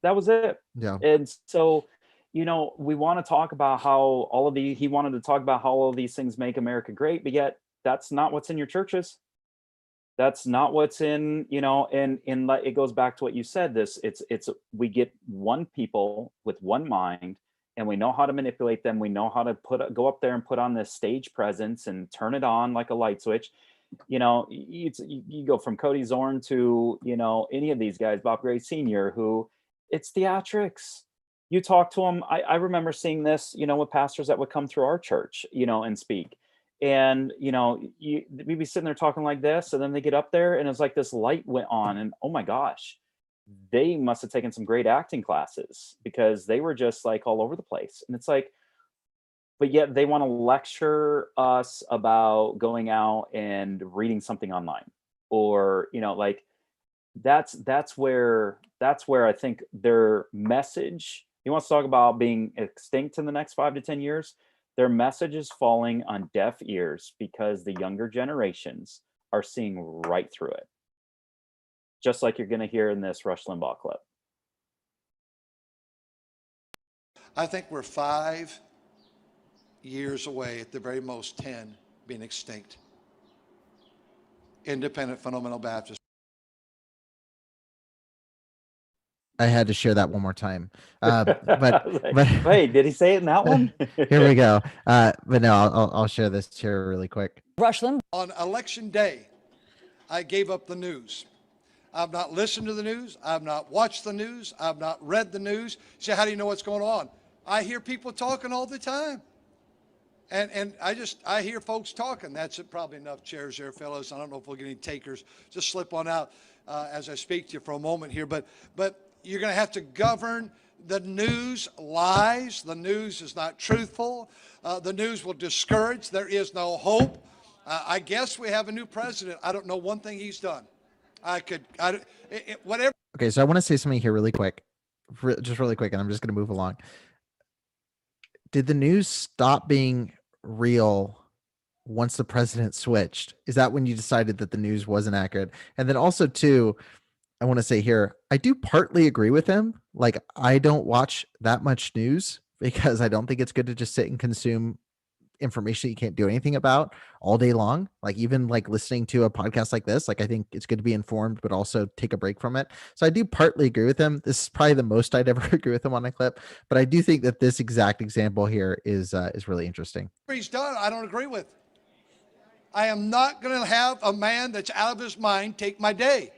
That was it. Yeah. And so, we want to talk about how he wanted to talk about how all of these things make America great, but yet that's not what's in your churches. That's not what's in, and it goes back to what you said, we get one people with one mind, and we know how to manipulate them. We know how to go up there and put on this stage presence and turn it on like a light switch. You go from Cody Zorn to, any of these guys, Bob Gray Sr., who it's theatrics. You talk to them. I remember seeing this, with pastors that would come through our church, and speak. And, we'd be sitting there talking like this, and then they get up there and it's like this light went on, and oh my gosh, they must have taken some great acting classes, because they were just like all over the place. And it's like, but yet they want to lecture us about going out and reading something online, or, that's where I think their message, he wants to talk about being extinct in the next 5 to 10 years. Their message is falling on deaf ears because the younger generations are seeing right through it. Just like you're going to hear in this Rush Limbaugh clip. I think we're 5 years away, at the very most 10, being extinct. Independent Fundamental Baptist. I had to share that one more time. But wait, did he say it in that one? Here we go. But no, I'll share this here really quick. Rush Limbaugh. On election day, I gave up the news. I've not listened to the news. I've not watched the news. I've not read the news. You say, how do you know what's going on? I hear people talking all the time. And I hear folks talking. That's it, probably enough chairs there, fellas. I don't know if we'll get any takers. Just slip on out as I speak to you for a moment here. But you're going to have to govern the news lies. The news is not truthful. The news will discourage. There is no hope. I guess we have a new president. I don't know one thing he's done. Whatever. Okay, so I want to say something here really quick, just really quick, and I'm just going to move along. Did the news stop being real once the president switched? Is that when you decided that the news wasn't accurate? And then also, too, I want to say here, I do partly agree with him. Like, I don't watch that much news because I don't think it's good to just sit and consume information you can't do anything about all day long. Like, even like listening to a podcast like this, like, I think it's good to be informed, but also take a break from it. So I do partly agree with him. This is probably the most I'd ever agree with him on a clip, but I do think that this exact example here is really interesting. He's done, I don't agree with. I am not going to have a man that's out of his mind take my day.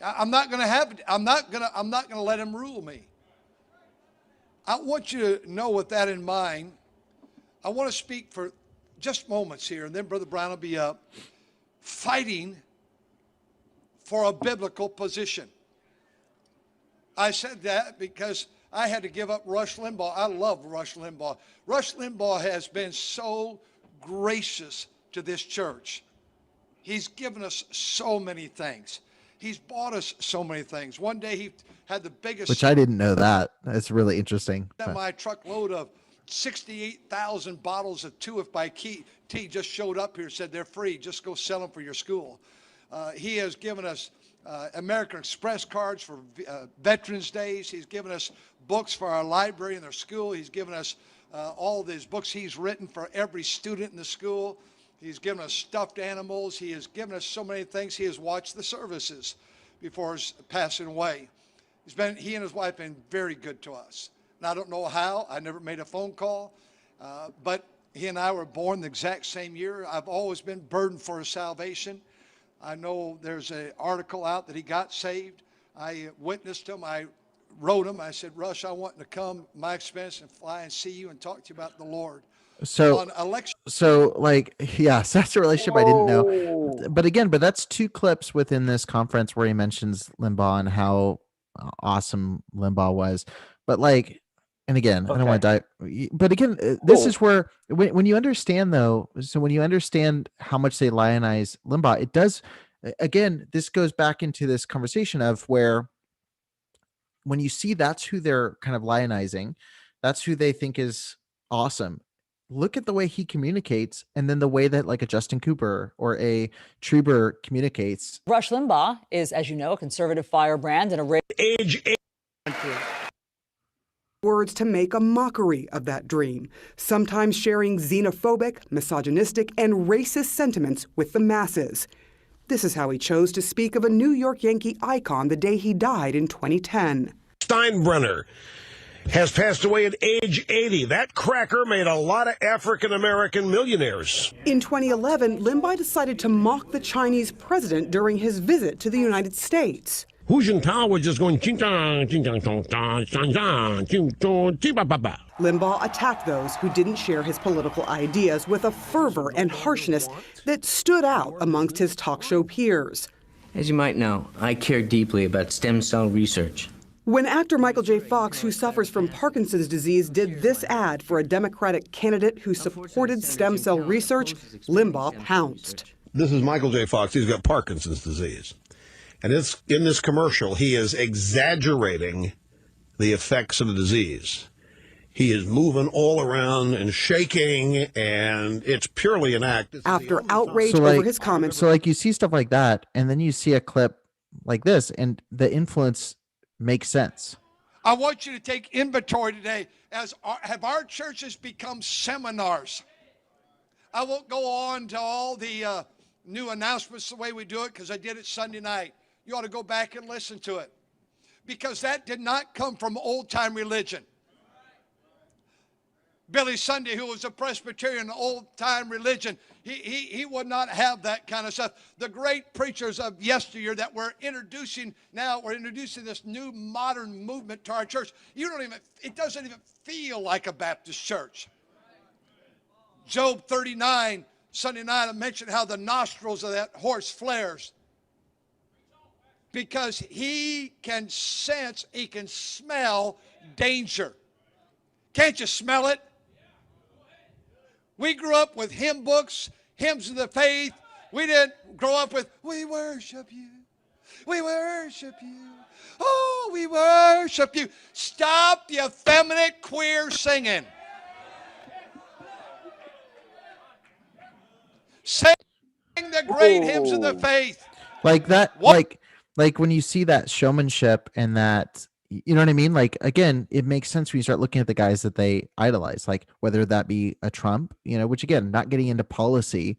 I'm not going to let him rule me. I want you to know, with that in mind, I want to speak for just moments here, and then Brother Brown will be up, fighting for a biblical position. I said that because I had to give up Rush Limbaugh. I love Rush Limbaugh. Rush Limbaugh has been so gracious to this church. He's given us so many things. He's bought us so many things. One day he had the biggest... Which I didn't know that. That's really interesting. My truckload of 68,000 bottles of 2F by Tea just showed up here, said they're free. Just go sell them for your school. He has given us American Express cards for Veterans Days. He's given us books for our library in their school. He's given us all these books he's written for every student in the school. He's given us stuffed animals. He has given us so many things. He has watched the services before his passing away. He and his wife have been very good to us. And I don't know how. I never made a phone call. But he and I were born the exact same year. I've always been burdened for his salvation. I know there's an article out that he got saved. I witnessed him. I wrote him. I said, Rush, I want to come my expense and fly and see you and talk to you about the Lord. So, like, yes, that's a relationship I didn't know. But that's two clips within this conference where he mentions Limbaugh and how awesome Limbaugh was. But like, and again, I don't want to die. But again, this is where when you understand though, so when you understand how much they lionize Limbaugh, it does. Again, this goes back into this conversation of where when you see that's who they're kind of lionizing, that's who they think is awesome. Look at the way he communicates, and then the way that like a Justin Cooper or a Trieber communicates. Rush Limbaugh is, as you know, a conservative firebrand and a age. Words to make a mockery of that dream, sometimes sharing xenophobic, misogynistic, and racist sentiments with the masses. This is how he chose to speak of a New York Yankee icon the day he died in 2010. Steinbrenner has passed away at age 80. That cracker made a lot of African-American millionaires. In 2011, Limbaugh decided to mock the Chinese president during his visit to the United States. Hu Jintao was just going Limbaugh attacked those who didn't share his political ideas with a fervor and harshness that stood out amongst his talk show peers. As you might know, I care deeply about stem cell research. When actor Michael J. Fox, who suffers from Parkinson's disease, did this ad for a Democratic candidate who supported stem cell research, Limbaugh pounced. This is Michael J. Fox. He's got Parkinson's disease. And it's in this commercial, he is exaggerating the effects of the disease. He is moving all around and shaking, and it's purely an act. After outrage over his comments. So like you see stuff like that, and then you see a clip like this, and the influence makes sense. I want you to take inventory today. Have our churches become seminars? I won't go on to all the new announcements the way we do it because I did it Sunday night. You ought to go back and listen to it because that did not come from old-time religion. Billy Sunday, who was a Presbyterian, old-time religion, he would not have that kind of stuff. The great preachers of yesteryear that we're introducing now, we're introducing this new modern movement to our church. It doesn't even feel like a Baptist church. Job 39, Sunday night, I mentioned how the nostrils of that horse flares. Because he can sense, he can smell danger. Can't you smell it? We grew up with hymn books, hymns of the faith. We didn't grow up with, we worship you. We worship you. Oh, we worship you. Stop the effeminate queer singing. Sing the great hymns of the faith. Like that, like when you see that showmanship and that, you know what I mean? Like, again, it makes sense when you start looking at the guys that they idolize, like whether that be a Trump, you know, which again, not getting into policy,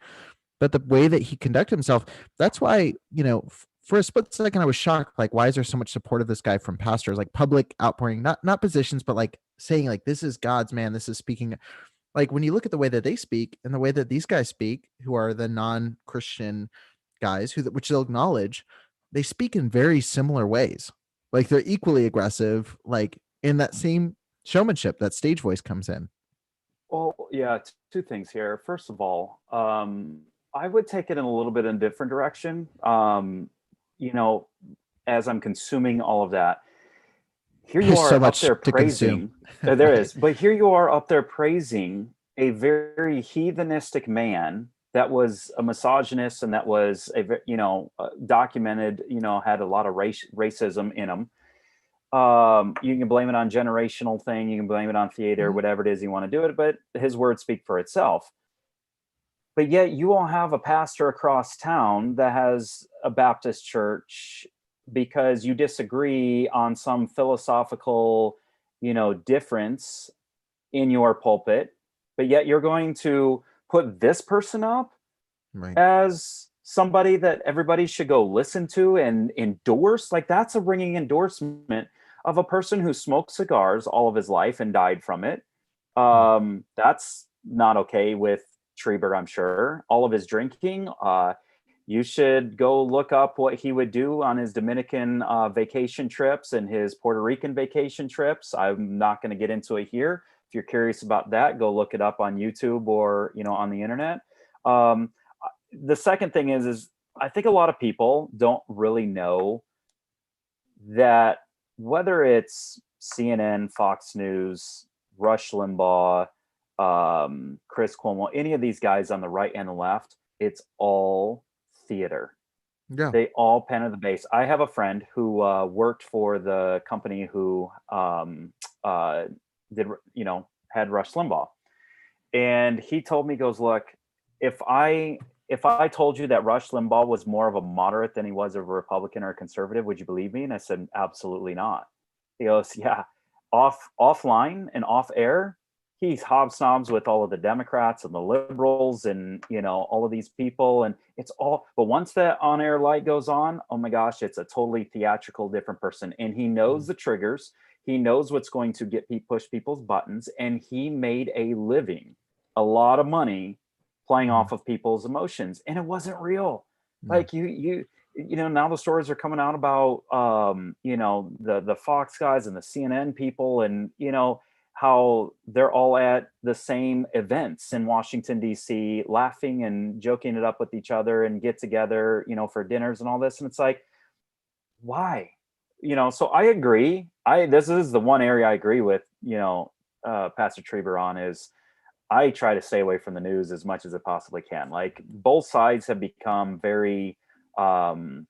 but the way that he conducted himself. That's why, you know, for a split second, I was shocked. Like, why is there so much support of this guy from pastors, like public outpouring, not positions, but like saying like, this is God's man. This is speaking. Like when you look at the way that they speak and the way that these guys speak, who are the non-Christian guys which they'll acknowledge, they speak in very similar ways. Like they're equally aggressive, like in that same showmanship, that stage voice comes in. Well, yeah, two things here. First of all, I would take it in a little bit in a different direction. You know, as I'm consuming all of that, here you are up there praising. There is, but here you are up there praising a very heathenistic man that was a misogynist and that was documented, had a lot of racism in him. You can blame it on generational thing. You can blame it on theater, whatever it is you want to do it, but his words speak for itself. but yet you all have a pastor across town that has a Baptist church because you disagree on some philosophical, difference in your pulpit, but yet you're going to put this person up as somebody that everybody should go listen to and endorse. Like, that's a ringing endorsement of a person who smoked cigars all of his life and died from it. That's not okay with Trieber, I'm sure. All of his drinking. You should go look up what he would do on his Dominican vacation trips and his Puerto Rican vacation trips. I'm not going to get into it here. If you're curious about that, go look it up on YouTube or, on the internet. The second thing is I think a lot of people don't really know that whether it's CNN, Fox News, Rush Limbaugh, Chris Cuomo, any of these guys on the right and the left, it's all theater. Yeah. They all pander the base. I have a friend who worked for the company who had Rush Limbaugh. And he told me, goes, look, if I told you that Rush Limbaugh was more of a moderate than he was a Republican or a conservative, would you believe me? And I said, absolutely not. He goes, yeah, offline and off air, he's hobsnobs with all of the Democrats and the liberals and, all of these people. And it's all, but once that on air light goes on, oh my gosh, it's a totally theatrical, different person. And he knows the triggers. He knows what's going to push people's buttons. And he made a living, a lot of money playing off of people's emotions. And it wasn't real. Like now the stories are coming out about, the Fox guys and the CNN people and, how they're all at the same events in Washington, D.C., laughing and joking it up with each other and get together, for dinners and all this. And it's like, why? So I agree. This is the one area I agree with, Pastor Trieber on is I try to stay away from the news as much as I possibly can. Like, both sides have become very pigeonholed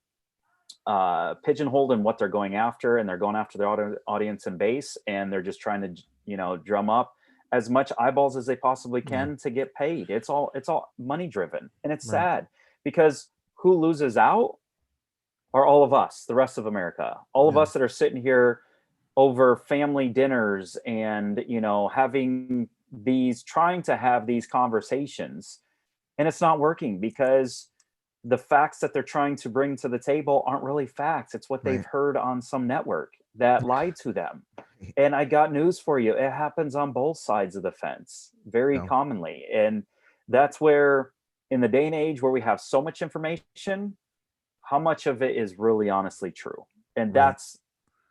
in what they're going after, and they're going after their audience and base, and they're just trying to drum up as much eyeballs as they possibly can to get paid. It's all money driven, and it's sad because who loses out are all of us, the rest of America, all of us that are sitting here over family dinners and trying to have these conversations, and it's not working because the facts that they're trying to bring to the table aren't really facts. It's what they've heard on some network that lied to them. And I got news for you. It happens on both sides of the fence very commonly. And that's where, in the day and age where we have so much information, how much of it is really honestly true? And that's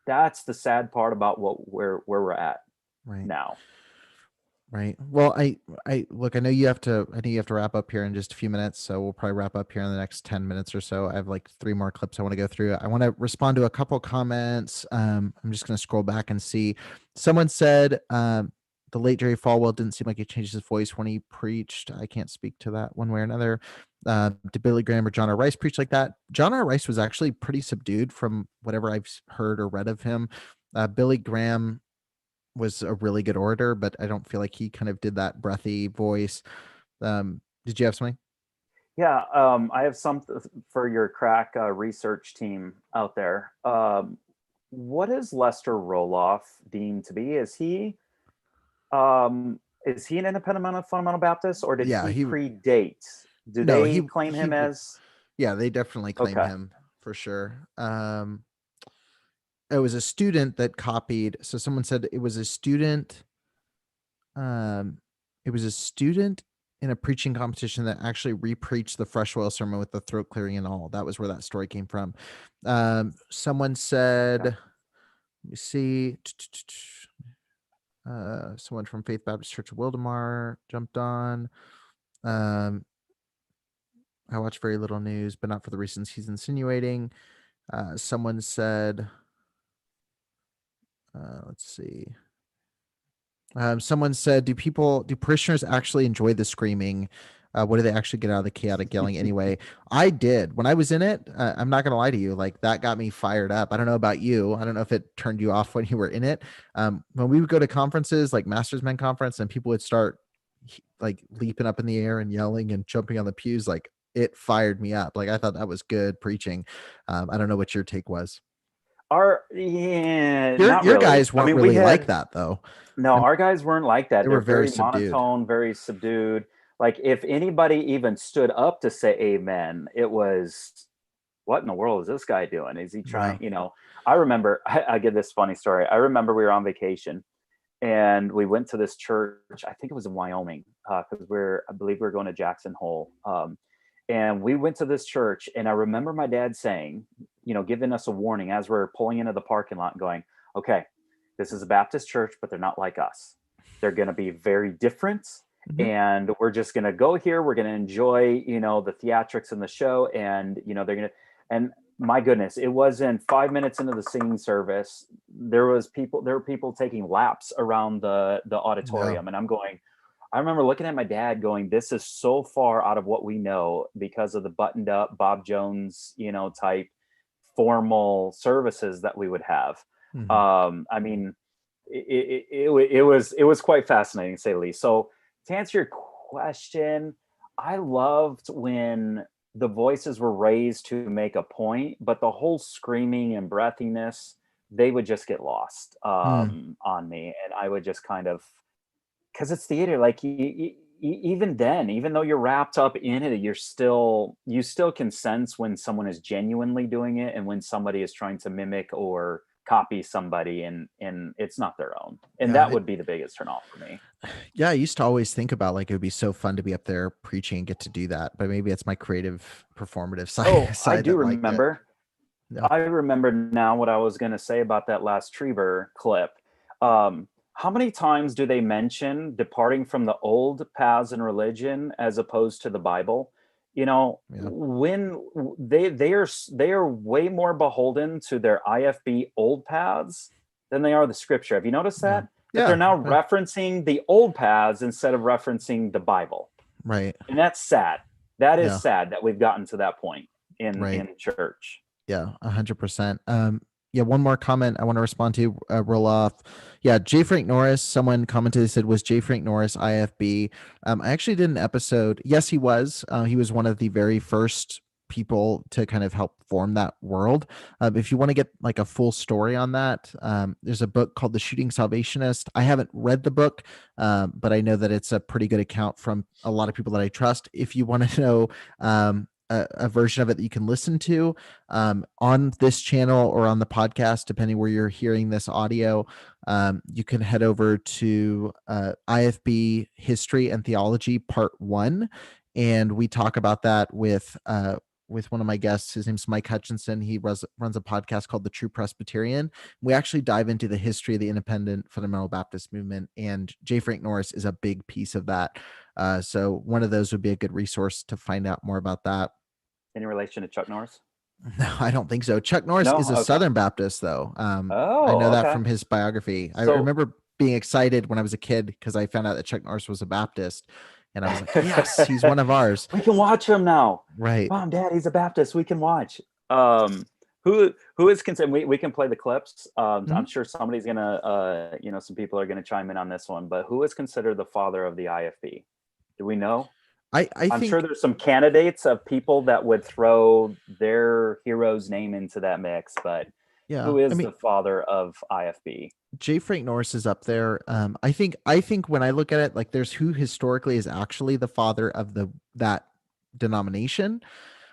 the sad part about where we're at now. Right. Well, I know you have to wrap up here in just a few minutes. So we'll probably wrap up here in the next 10 minutes or so. I have like 3 more clips I want to go through. I want to respond to a couple comments. I'm just going to scroll back and see. Someone said, the late Jerry Falwell didn't seem like he changed his voice when he preached. I can't speak to that one way or another. Did Billy Graham or John R. Rice preach like that? John R. Rice was actually pretty subdued from whatever I've heard or read of him. Billy Graham was a really good orator, but I don't feel like he kind of did that breathy voice. Did you have something? Yeah, I have some for your crack research team out there. What is Lester Roloff deemed to be? Is he an independent fundamental Baptist, or did he predate? Do they claim him as? Yeah, they definitely claim him for sure. It was a student that copied. So someone said it was a student. It was a student in a preaching competition that actually repreached the fresh oil sermon with the throat clearing and all. That was where that story came from. Someone said, let me see. Someone from Faith Baptist Church of Wildemar jumped on. I watch very little news, but not for the reasons he's insinuating. Someone said, let's see. Someone said, do parishioners actually enjoy the screaming? What do they actually get out of the chaotic yelling anyway? I did. When I was in it, I'm not going to lie to you, like that got me fired up. I don't know about you. I don't know if it turned you off when you were in it. When we would go to conferences like Masters Men Conference and people would start like leaping up in the air and yelling and jumping on the pews, like it fired me up. Like I thought that was good preaching. I don't know what your take was. Your really. Guys weren't really like that though. No, our guys weren't like that. They were very monotone, very subdued. Like if anybody even stood up to say amen, it was, what in the world is this guy doing? Is he trying, I remember, I get this funny story. I remember we were on vacation and we went to this church. I think it was in Wyoming, because I believe we were going to Jackson Hole. And we went to this church, and I remember my dad saying, giving us a warning as we're pulling into the parking lot and going, okay, this is a Baptist church, but they're not like us. They're going to be very different. Mm-hmm. And we're just going to go here. We're going to enjoy, the theatrics and the show. And, they're going to, and my goodness, it wasn't 5 minutes into the singing service. There were people taking laps around the auditorium. Yeah. And I remember looking at my dad going, this is so far out of what we know because of the buttoned up Bob Jones, type formal services that we would have. Mm-hmm. I mean, it was quite fascinating to say the least. So to answer your question, I loved when the voices were raised to make a point, but the whole screaming and breathiness, they would just get lost on me. And I would just kind of, because it's theater, like even then, even though you're wrapped up in it, you still can sense when someone is genuinely doing it and when somebody is trying to mimic or copy somebody and it's not their own. And that would be the biggest turn off for me. Yeah, I used to always think about like it would be so fun to be up there preaching and get to do that, but maybe it's my creative performative side. I do remember. I remember now what I was going to say about that last Trieber clip. How many times do they mention departing from the old paths in religion as opposed to the Bible? When they are way more beholden to their IFB old paths than they are the scripture. Have you noticed that? That they're now referencing the old paths instead of referencing the Bible. Right. And that's sad. That is sad that we've gotten to that point in church. Yeah, 100%. One more comment I want to respond to, roll off. Yeah, J. Frank Norris, someone commented, said, was J. Frank Norris IFB? I actually did an episode. Yes, he was. He was one of the very first people to kind of help form that world. If you want to get like a full story on that, there's a book called The Shooting Salvationist. I haven't read the book, but I know that it's a pretty good account from a lot of people that I trust. If you want to know a version of it that you can listen to on this channel or on the podcast, depending where you're hearing this audio, you can head over to IFB History and Theology Part 1. And we talk about that with one of my guests. His name's Mike Hutchinson. He runs a podcast called The True Presbyterian. We actually dive into the history of the independent fundamental Baptist movement, and J. Frank Norris is a big piece of that. So one of those would be a good resource to find out more about that. Any relation to Chuck Norris? No, I don't think so. Chuck Norris is a Southern Baptist, though. I know that from his biography. I remember being excited when I was a kid because I found out that Chuck Norris was a Baptist. And I was like, yes, he's one of ours. We can watch him now. Right. Mom, Dad, he's a Baptist. We can watch. Who is considered, we can play the clips. I'm sure somebody's going to, some people are going to chime in on this one, but who is considered the father of the IFB? Do we know? I'm sure there's some candidates of people that would throw their hero's name into that mix, but who is the father of IFB? J. Frank Norris is up there. I think when I look at it, like there's who historically is actually the father of that denomination.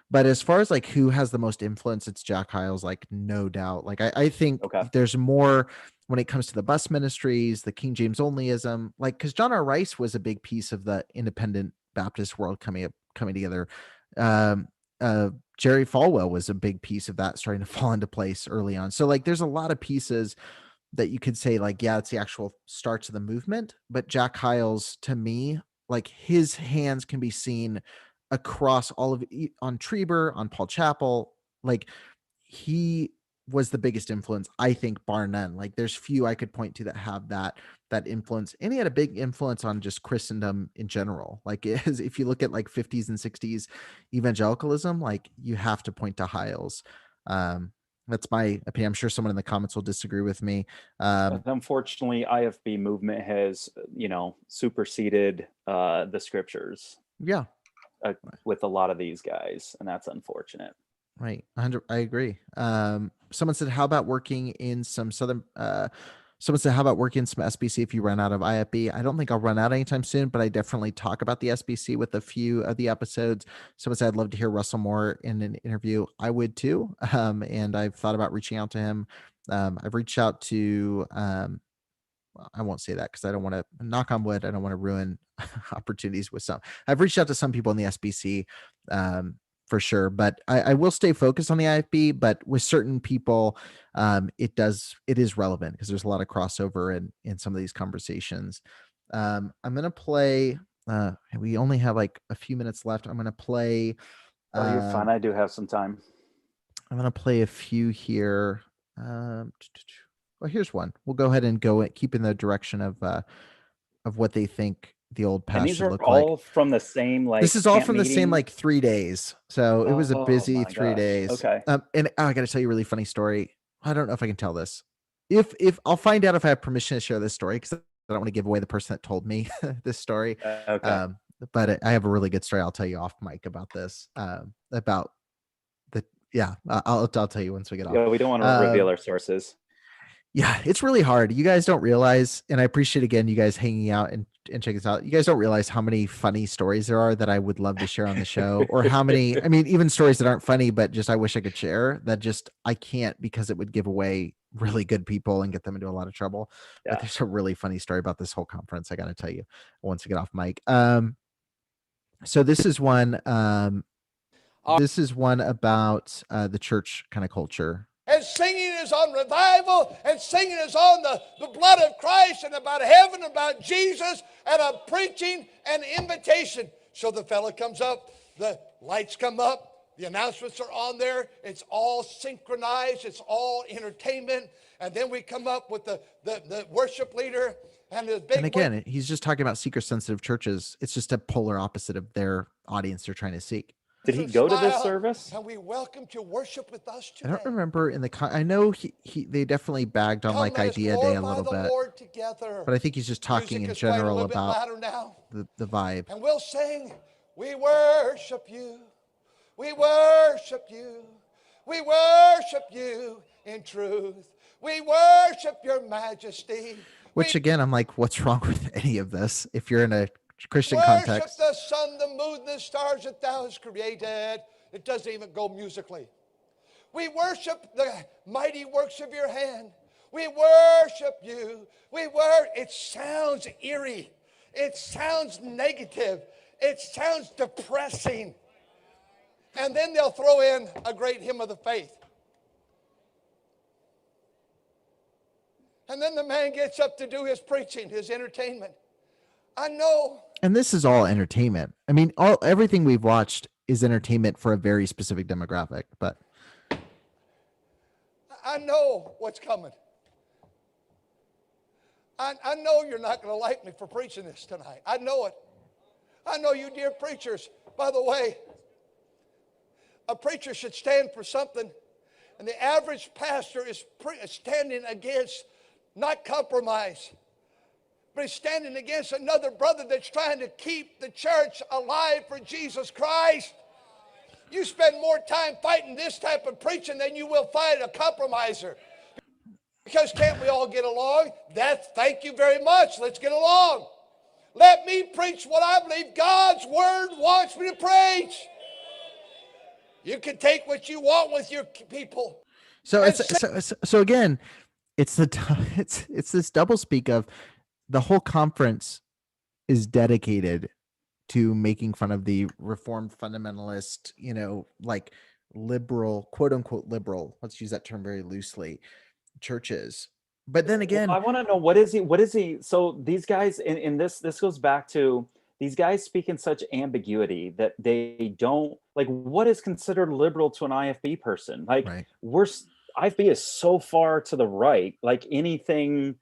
But as far as like who has the most influence, it's Jack Hyles, like no doubt. Like I think there's more when it comes to the bus ministries, the King James onlyism, like because John R. Rice was a big piece of the independent Baptist world coming together. Jerry Falwell was a big piece of that starting to fall into place early on. So like there's a lot of pieces that you could say like, yeah, it's the actual starts of the movement. But Jack Hyles, to me, like his hands can be seen across all of it, on Trieber, on Paul Chappell. Like he was the biggest influence, I think, bar none. Like there's few I could point to that have that influence, and he had a big influence on just Christendom in general. Like if you look at like 50s and 60s evangelicalism, like you have to point to Hyles. That's my opinion. I'm sure someone in the comments will disagree with me. Unfortunately, IFB movement has, superseded the scriptures. Yeah. With a lot of these guys, and that's unfortunate. Right. I agree. Someone said, how about working in some SBC if you run out of IFB? I don't think I'll run out anytime soon, but I definitely talk about the SBC with a few of the episodes. Someone said, I'd love to hear Russell Moore in an interview. I would too. And I've thought about reaching out to him. I've reached out to, I won't say that because I don't want to, knock on wood, I don't want to ruin opportunities with some. I've reached out to some people in the SBC for sure, but I will stay focused on the IFB, but with certain people, it is relevant because there's a lot of crossover in some of these conversations. I'm going to play, we only have like a few minutes left. I'm going to play. Oh, you're fine. I do have some time. I'm going to play a few here. Well, here's one. We'll go ahead and keep in the direction of what they think the old past should look like. And these are all from the same, like, this is all from meeting? the same, like 3 days. So it was a busy 3 gosh. days. Okay. And I got to tell you a really funny story. I don't know if I can tell this. If I'll find out if I have permission to share this story, because I don't want to give away the person that told me this story. Okay. But I have a really good story. I'll tell you off mic about this. I'll tell you once we get off. Yeah, we don't want to reveal our sources. Yeah, it's really hard. You guys don't realize, and I appreciate again you guys hanging out and checking us out. You guys don't realize how many funny stories there are that I would love to share on the show, or how many, even stories that aren't funny, but just I wish I could share that just I can't because it would give away really good people and get them into a lot of trouble. Yeah. But there's a really funny story about this whole conference I got to tell you once we get off mic. So this is one. This is one about the church kind of culture. And singing is on revival, and singing is on the blood of Christ, and about heaven, about Jesus, and a preaching and invitation. So the fella comes up, the lights come up, the announcements are on there, it's all synchronized, it's all entertainment, and then we come up with the worship leader, and the big. And again, he's just talking about seeker-sensitive churches. It's just a polar opposite of their audience they're trying to seek. Did he go to this service? And we welcome to worship with us today. I don't remember I know they definitely bagged on like Idea Day a little bit, but I think he's just talking in general about the vibe. And we'll sing, we worship you, we worship you, we worship you in truth, we worship your majesty. Which again, I'm like, what's wrong with any of this? If you're in a Christian worship context. The sun, the moon, the stars that thou hast created. It doesn't even go musically. We worship the mighty works of your hand. We worship you. It sounds eerie. It sounds negative. It sounds depressing. And then they'll throw in a great hymn of the faith. And then the man gets up to do his preaching, his entertainment. I know. And this is all entertainment. Everything we've watched is entertainment for a very specific demographic, but I know what's coming. I know you're not going to like me for preaching this tonight. I know it. I know you dear preachers. By the way, a preacher should stand for something, and the average pastor is standing against not compromise, but he's standing against another brother that's trying to keep the church alive for Jesus Christ. You spend more time fighting this type of preaching than you will fight a compromiser. Because can't we all get along? Thank you very much. Let's get along. Let me preach what I believe God's word wants me to preach. You can take what you want with your people. So again, it's this double speak of the whole conference is dedicated to making fun of the Reformed fundamentalist, like liberal, quote unquote liberal, let's use that term very loosely, churches. But then again, I want to know what is he? So these guys in this goes back to these guys speak in such ambiguity that they don't like what is considered liberal to an IFB person. Like right. IFB is so far to the right, like anything.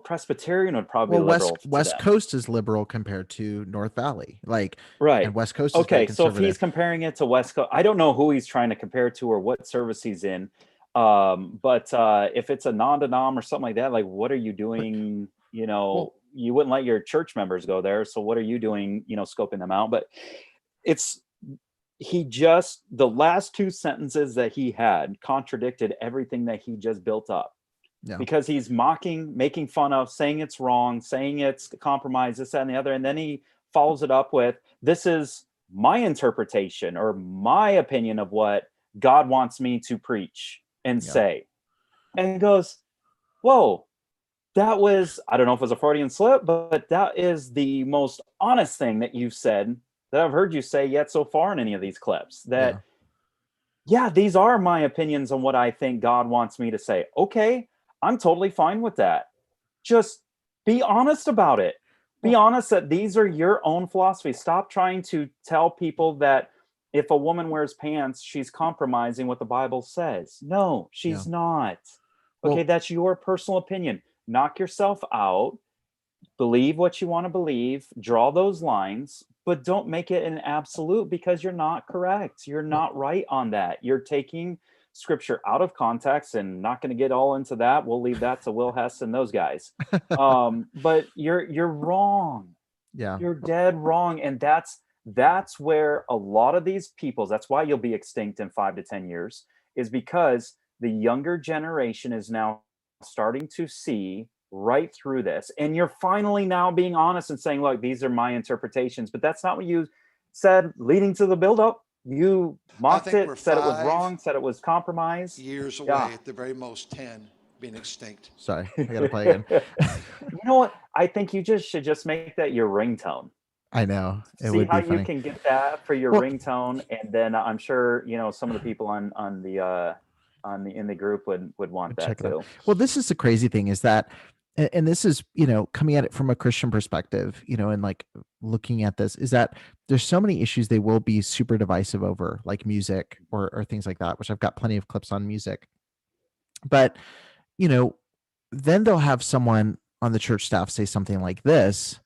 Presbyterian would probably liberal. West Coast is liberal compared to North Valley, like right. And West Coast is okay. So if he's comparing it to West Coast, I don't know who he's trying to compare to or what service he's in. But if it's a non-denom or something like that, like, what are you doing? You know, you wouldn't let your church members go there. So what are you doing, you know, scoping them out? But the last two sentences that he had contradicted everything that he just built up. Yeah. Because he's mocking, making fun of, saying it's wrong, saying it's compromise, this, that, and the other. And then he follows it up with, this is my interpretation or my opinion of what God wants me to preach and say. And he goes, whoa, that was, I don't know if it was a Freudian slip, but that is the most honest thing that you've said that I've heard you say yet so far in any of these clips. That, yeah, these are my opinions on what I think God wants me to say. Okay, I'm totally fine with that. Just be honest about it. Be honest that these are your own philosophies. Stop trying to tell people that if a woman wears pants, she's compromising what the Bible says. No, she's not. Okay, that's your personal opinion. Knock yourself out. Believe what you want to believe. Draw those lines, but don't make it an absolute, because you're not correct. You're not right on that. You're taking scripture out of context, and not going to get all into that. We'll leave that to Will Hess and those guys. But you're wrong. Yeah, you're dead wrong. And that's where a lot of these peoples, that's why you'll be extinct in 5 to 10 years, is because the younger generation is now starting to see right through this. And you're finally now being honest and saying, look, these are my interpretations. But that's not what you said leading to the buildup. You mocked it, said it was wrong, said it was compromised. Years away, at the very most 10, being extinct. Sorry, I gotta play again. You know what? I think you should just make that your ringtone. I know. See how you can get that for your ringtone, and then I'm sure some of the people in the group would want that too. Well, this is the crazy thing, is that, and this is, coming at it from a Christian perspective, and like looking at this, is that there's so many issues they will be super divisive over, like music or things like that, which I've got plenty of clips on music. But, then they'll have someone on the church staff say something like this,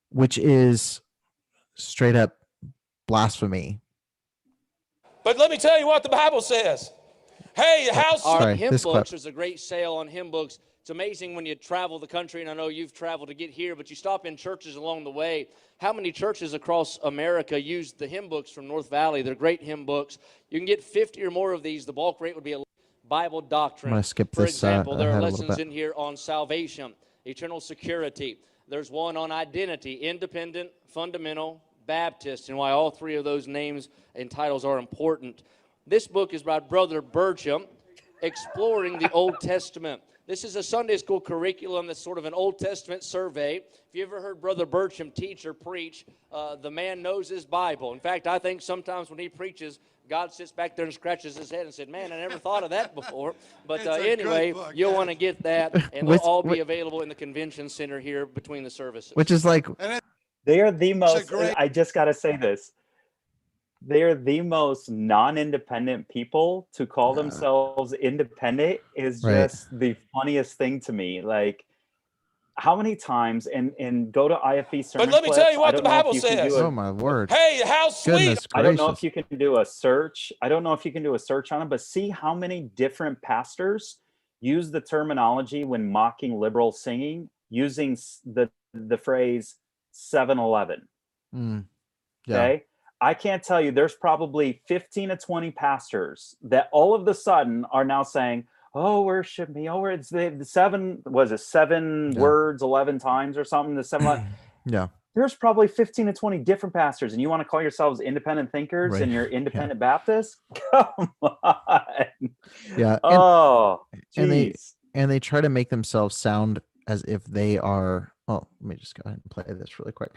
which is straight up blasphemy. But let me tell you what the Bible says. Hey, our hymn books, there's a great sale on hymn books. It's amazing when you travel the country, and I know you've traveled to get here, but you stop in churches along the way. How many churches across America use the hymn books from North Valley? They're great hymn books. You can get 50 or more of these. The bulk rate would be a Bible doctrine. I'm going to skip For this. example, there are lessons in here on salvation, eternal security. There's one on identity, independent, fundamental, Baptist, and why all three of those names and titles are important. This book is by Brother Bircham, Exploring the Old Testament. This is a Sunday school curriculum that's sort of an Old Testament survey. If you ever heard Brother Bircham teach or preach, the man knows his Bible. In fact, I think sometimes when he preaches, God sits back there and scratches his head and said, man, I never thought of that before. But anyway, you'll want to get that, and they'll all be available in the convention center here between the services. Which is like... They are the most, I just got to say this. They are the most non-independent people. To call themselves independent is just the funniest thing to me. Like, how many times, and go to IFB sermon But let me tell you what the Bible says. Oh my word. Hey, how sweet. I don't know if you can do a search. I don't know if you can do a search on it, but see how many different pastors use the terminology when mocking liberal singing, using the phrase 7-Eleven. Okay. I can't tell you, there's probably 15 to 20 pastors that all of a sudden are now saying, oh, worship me. Oh, it's the seven words 11 times or something. The 7. Yeah. There's probably 15 to 20 different pastors, and you want to call yourselves independent thinkers and you're independent Baptists? Come on. Yeah. And they try to make themselves sound as if they are, well, let me just go ahead and play this really quick.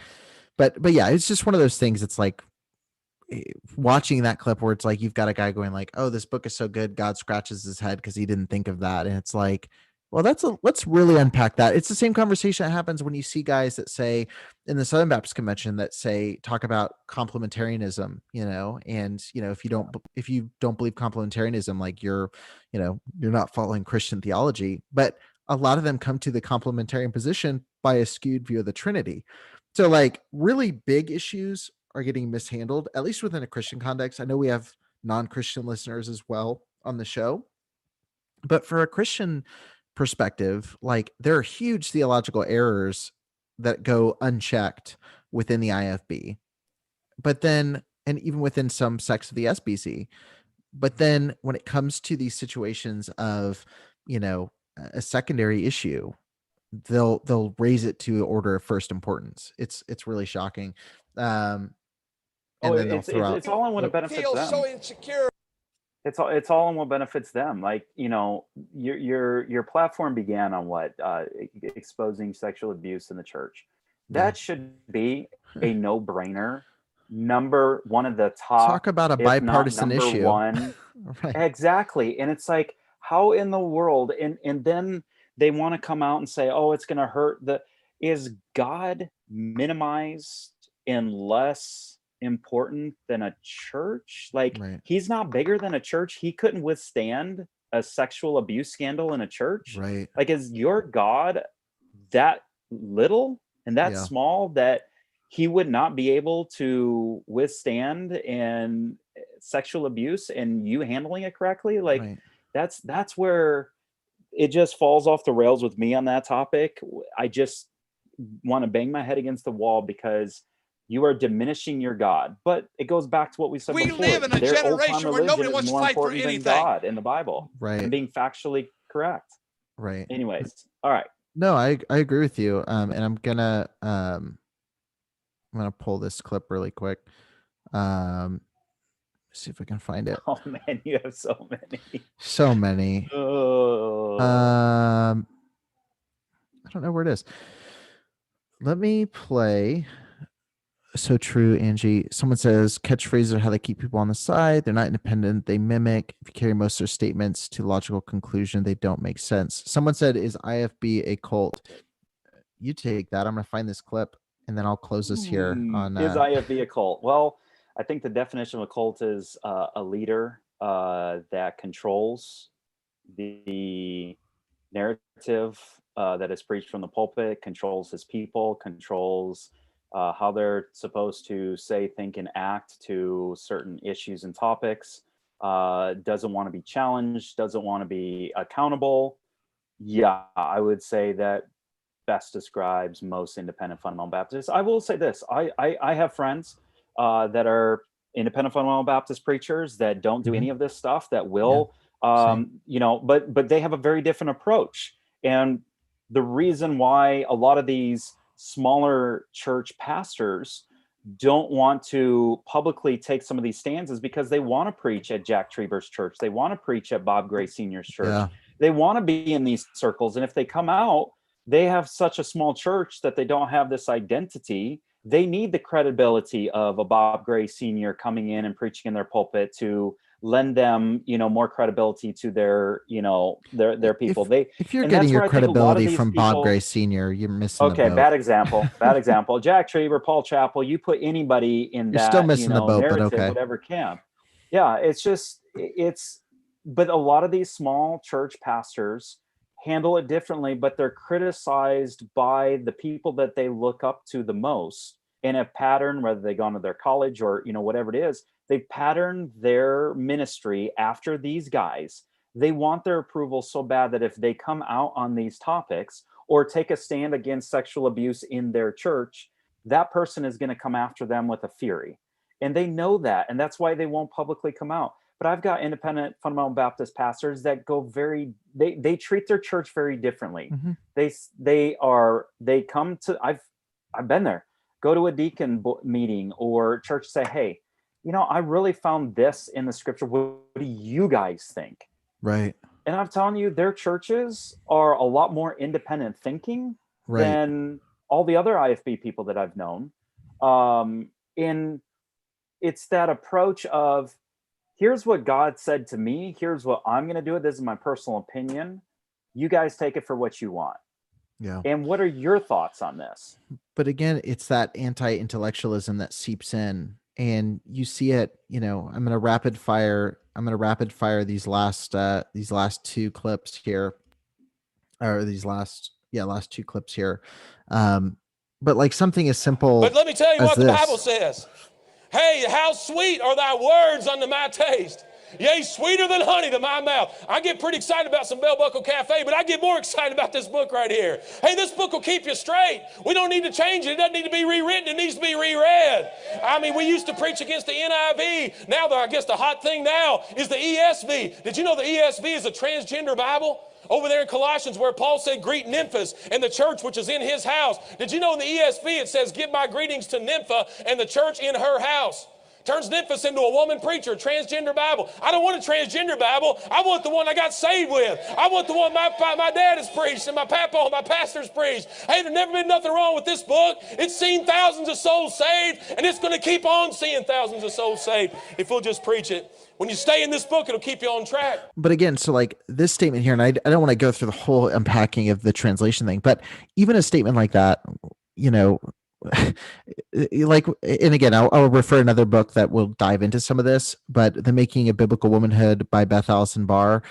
But yeah, it's just one of those things. It's like watching that clip where it's like, you've got a guy going like, oh, this book is so good, God scratches his head because he didn't think of that. And it's like, well, let's really unpack that. It's the same conversation that happens when you see guys that say in the Southern Baptist Convention that talk about complementarianism, and if you don't believe complementarianism, like you're not following Christian theology. But a lot of them come to the complementarian position by a skewed view of the Trinity. So like really big issues are getting mishandled, at least within a Christian context. I know we have non-Christian listeners as well on the show. But for a Christian perspective, like there are huge theological errors that go unchecked within the IFB, but then, and even within some sects of the SBC. But then when it comes to these situations of, a secondary issue, they'll raise it to order of first importance. It's really shocking. And then they'll throw out. It's all in what benefits them. So insecure. It's all in what benefits them. Like, your platform began on what? Exposing sexual abuse in the church. That should be a no-brainer. Number one of the top. Talk about a bipartisan issue. One. Right. Exactly. And it's like, how in the world? And then they want to come out and say, oh, it's going to hurt. Is God minimized and less important than a church? Like, right. He's not bigger than a church. He couldn't withstand a sexual abuse scandal in a church. Right. Like, is your God that little and that small that he would not be able to withstand and sexual abuse and you handling it correctly? Like, right. That's where it just falls off the rails with me on that topic. I just want to bang my head against the wall because you are diminishing your God. But it goes back to what we said before. We live in a generation where nobody wants to fight for anything. God in the Bible, right? And being factually correct, right? Anyways, all right. No, I agree with you. And I'm gonna pull this clip really quick. See if I can find it. Oh man, you have so many. So many. Oh. I don't know where it is. Let me play. So true, Angie. Someone says catchphrases are how they keep people on the side. They're not independent. They mimic. If you carry most of their statements to logical conclusion, they don't make sense. Someone said, is IFB a cult? You take that. I'm going to find this clip and then I'll close this here on. Is IFB a cult? Well, I think the definition of a cult is a leader that controls the narrative that is preached from the pulpit, controls his people, controls how they're supposed to say, think, and act to certain issues and topics, doesn't want to be challenged, doesn't want to be accountable. Yeah, I would say that best describes most independent fundamental Baptists. I will say this, I have friends that are independent fundamental Baptist preachers that don't do any of this stuff, that will, but they have a very different approach. And the reason why a lot of these smaller church pastors don't want to publicly take some of these stands is because they want to preach at Jack Trieber's church. They want to preach at Bob Gray Sr.'s church. Yeah. They want to be in these circles. And if they come out, they have such a small church that they don't have this identity. They need the credibility of a Bob Gray Sr. coming in and preaching in their pulpit to lend them, more credibility to their, their people. If you're getting your credibility from Bob Gray Sr., you're missing the boat. Bad example. Jack Trieber, Paul Chappell, you put anybody in that, still missing the boat, narrative, but okay. Whatever camp. Yeah, but a lot of these small church pastors handle it differently, but they're criticized by the people that they look up to the most in a pattern, whether they gone to their college or, whatever it is. They pattern their ministry after these guys. They want their approval so bad that if they come out on these topics or take a stand against sexual abuse in their church, that person is going to come after them with a fury. And they know that. And that's why they won't publicly come out. But I've got independent fundamental Baptist pastors that go they treat their church very differently. Mm-hmm. They come to, I've been there, go to a deacon meeting or church, say, hey, I really found this in the scripture. What do you guys think? Right. And I'm telling you, their churches are a lot more independent thinking than all the other IFB people that I've known. And it's that approach of, here's what God said to me. Here's what I'm going to do. This is my personal opinion. You guys take it for what you want. Yeah. And what are your thoughts on this? But again, it's that anti-intellectualism that seeps in. And you see it, I'm going to rapid fire these last two clips here, or these last two clips here. But like something as simple. But let me tell you what the this. Bible says. Hey, how sweet are thy words unto my taste. Yea, sweeter than honey to my mouth. I get pretty excited about some Bell Buckle Cafe, but I get more excited about this book right here. Hey, this book will keep you straight. We don't need to change it. It doesn't need to be rewritten. It needs to be reread. I mean, we used to preach against the NIV. Now, I guess the hot thing now is the ESV. Did you know the ESV is a transgender Bible? Over there in Colossians where Paul said, greet Nymphas and the church which is in his house. Did you know in the ESV it says, give my greetings to Nympha and the church in her house? Turns Nymphas into a woman preacher, transgender Bible. I don't want a transgender Bible. I want the one I got saved with. I want the one my dad has preached and my papa and my pastor's preached. Hey, there's never been nothing wrong with this book. It's seen thousands of souls saved, and it's going to keep on seeing thousands of souls saved if we'll just preach it. When you stay in this book, it'll keep you on track. But again, so like this statement here, and I don't want to go through the whole unpacking of the translation thing, but even a statement like that, you know, like, and again, I'll refer another book that will dive into some of this, but The Making of Biblical Womanhood by Beth, Allison Barr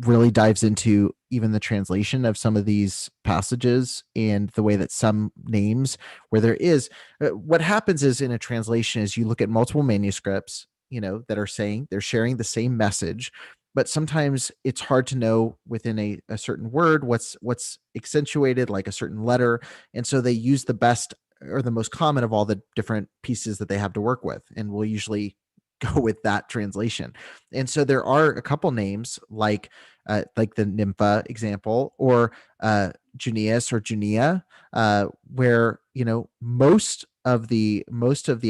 really dives into even the translation of some of these passages and the way that some names where there is, what happens is in a translation is you look at multiple manuscripts, you know, that are saying they're sharing the same message, but sometimes it's hard to know within a certain word what's accentuated, like a certain letter. And so they use the best or the most common of all the different pieces that they have to work with. And we'll usually go with that translation. And so there are a couple names like the Nympha example or Junius or Junia, where, you know, most of the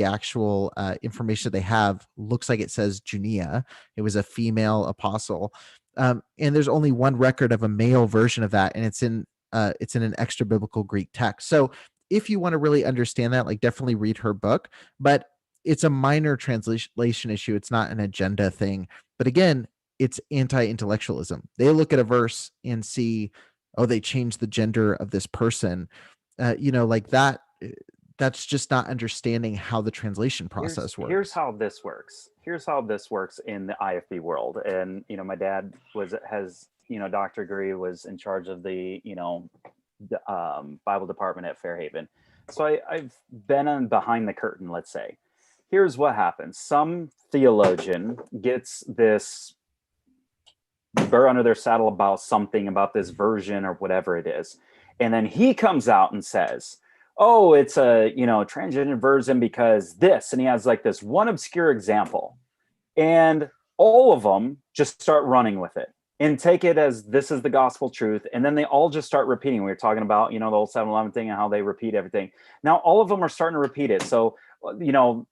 actual information they have looks like it says Junia. It was a female apostle. And there's only one record of a male version of that. And it's in an extra biblical Greek text. So if you want to really understand that, like definitely read her book, but it's a minor translation issue. It's not an agenda thing, but again, it's anti-intellectualism. They look at a verse and see, oh, they changed the gender of this person, you know, like that. That's just not understanding how the translation process works. Here's how this works. Here's how this works in the IFB world. And, you know, my dad has, you know, doctorate degree, was in charge of the, you know, the, Bible department at Fairhaven. So I've been on behind the curtain, let's say. Here's what happens. Some theologian gets this burr under their saddle about something, about this version or whatever it is. And then he comes out and says, oh, it's a, you know, transgender version because this, and he has like this one obscure example, and all of them just start running with it and take it as this is the gospel truth. And then they all just start repeating. We were talking about, you know, the old 7-Eleven thing and how they repeat everything. Now, all of them are starting to repeat it. So, you know,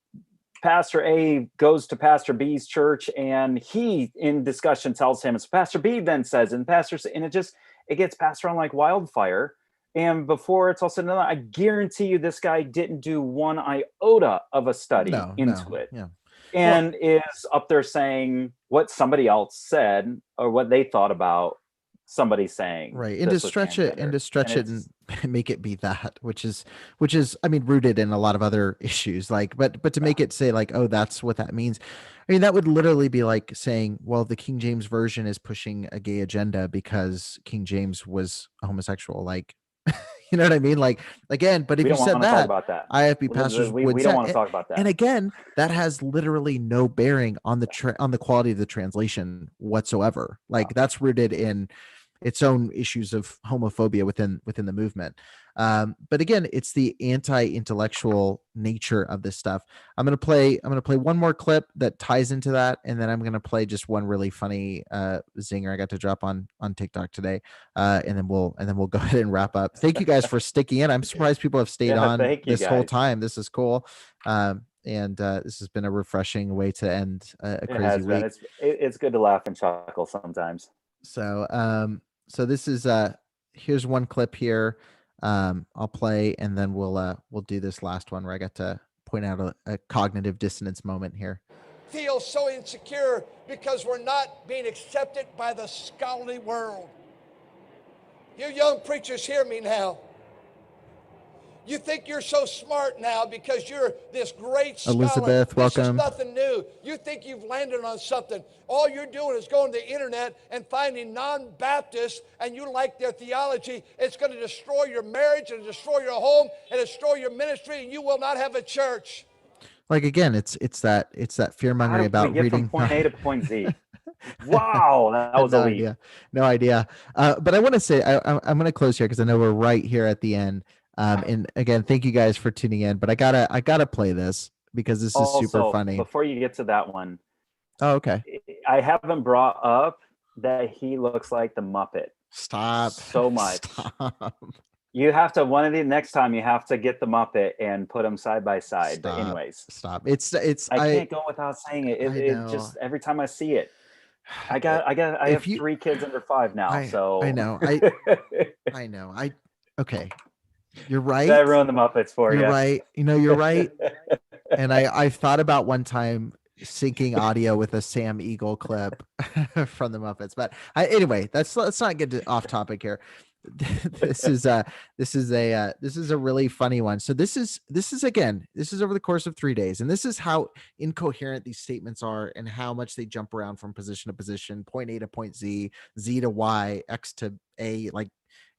Pastor A goes to Pastor B's church and he in discussion tells him, it's Pastor B then says, and it gets passed around like wildfire. And before it's all said and done, I guarantee you this guy didn't do one iota of a study into it. Yeah. And is up there saying what somebody else said or what they thought about somebody saying. Right. And to stretch it and make it be that, which is, I mean, rooted in a lot of other issues, like, but to make it say like, oh, that's what that means. I mean, that would literally be like saying, well, the King James version is pushing a gay agenda because King James was homosexual. Like, you know what I mean? Like, again, but if you said that, IFB pastors would we don't want to talk about that. And again, that has literally no bearing on the quality of the translation whatsoever. Like that's rooted in its own issues of homophobia within the movement. But again, it's the anti-intellectual nature of this stuff. I'm going to play one more clip that ties into that. And then I'm going to play just one really funny zinger I got to drop on TikTok today. And then we'll go ahead and wrap up. Thank you guys for sticking in. I'm surprised people have stayed on this whole time. This is cool. And this has been a refreshing way to end a crazy week. It's good to laugh and chuckle sometimes. So this is here's one clip here. I'll play and then we'll do this last one where I got to point out a cognitive dissonance moment here. Feel so insecure because we're not being accepted by the scholarly world. You young preachers, hear me now. You think you're so smart now because you're this great scholar. Elizabeth, welcome. This is nothing new. You think you've landed on something. All you're doing is going to the internet and finding non-Baptists, and you like their theology. It's going to destroy your marriage and destroy your home and destroy your ministry, and you will not have a church. Like, again, it's that fear mongering about reading from point A to point Z. Wow, that was no a leap. idea. No idea. But I want to say I'm going to close here because I know we're right here at the end. And again, thank you guys for tuning in. But I gotta play this because this is super funny. Before you get to that one, oh, okay. I haven't brought up that he looks like the Muppet. Stop. So much. Stop. You have to next time you have to get the Muppet and put them side by side. Stop. But anyways, stop. I can't go without saying it. It just every time I see it. I have 3 kids under 5 now. I know. I know. Okay. You're right. I ruined the Muppets for you. You're right. You're right. And I thought about one time syncing audio with a Sam Eagle clip from the Muppets, but anyway, let's not get off topic here. This is a really funny one. So this is over the course of 3 days, and this is how incoherent these statements are and how much they jump around from position to position, point A to point Z, Z to Y, X to A. Like,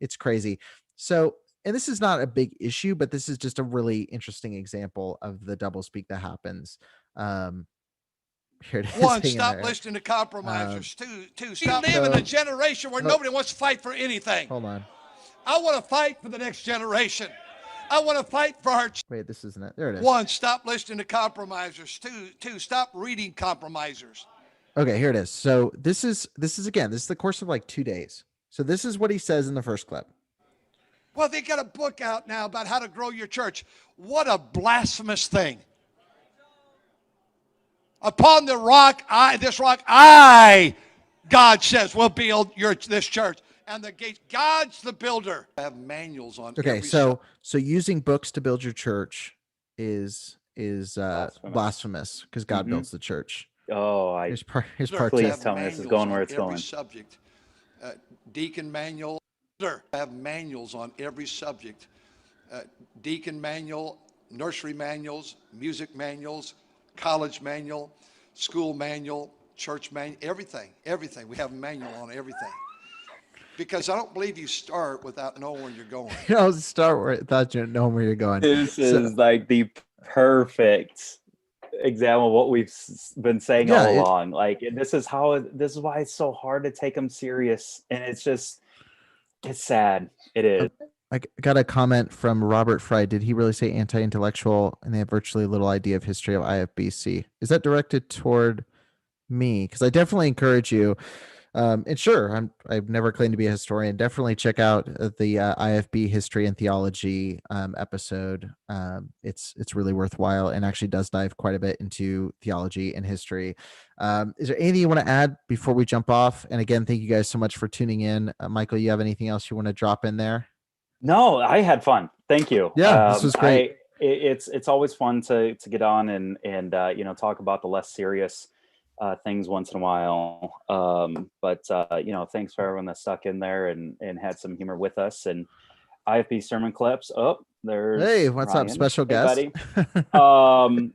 it's crazy. So, and this is not a big issue, but this is just a really interesting example of the doublespeak that happens. Here it is. 1, stop listening to compromisers. 2, stop living in a generation where nobody wants to fight for anything. Hold on. I want to fight for the next generation. I want to fight for our... Wait, this isn't it. There it is. 1, stop listening to compromisers. 2, stop reading compromisers. Okay, here it is. So this is the course of like 2 days. So this is what he says in the first clip. Well, they got a book out now about how to grow your church. What a blasphemous thing. Upon the rock, God says, will build this church. And the gates, God's the builder. I have manuals on. Okay, so using books to build your church is blasphemous because God builds the church. Oh, here's part please tell me this is going where it's going. Subject, deacon manual. I have manuals on every subject. Deacon manual, nursery manuals, music manuals, college manual, school manual, church manual, everything. We have a manual on everything. Because I don't believe you start without knowing where you're going. You don't start without knowing where you're going. This is like the perfect example of what we've been saying all along. This is why it's so hard to take them serious. And it's sad. It is. I got a comment from Robert Fry. Did he really say anti-intellectual? And they have virtually little idea of history of IFBC. Is that directed toward me? Because I definitely encourage you. And sure, I've never claimed to be a historian. Definitely check out the IFB History and Theology episode. It's really worthwhile and actually does dive quite a bit into theology and history. Is there anything you want to add before we jump off? And again, thank you guys so much for tuning in. Michael, you have anything else you want to drop in there? No, I had fun. Thank you. Yeah, this was great. It's always fun to get on and talk about the less serious things once in a while. But thanks for everyone that stuck in there and had some humor with us. And IFB sermon clips. Oh, there's what's Ryan. up, special guest? And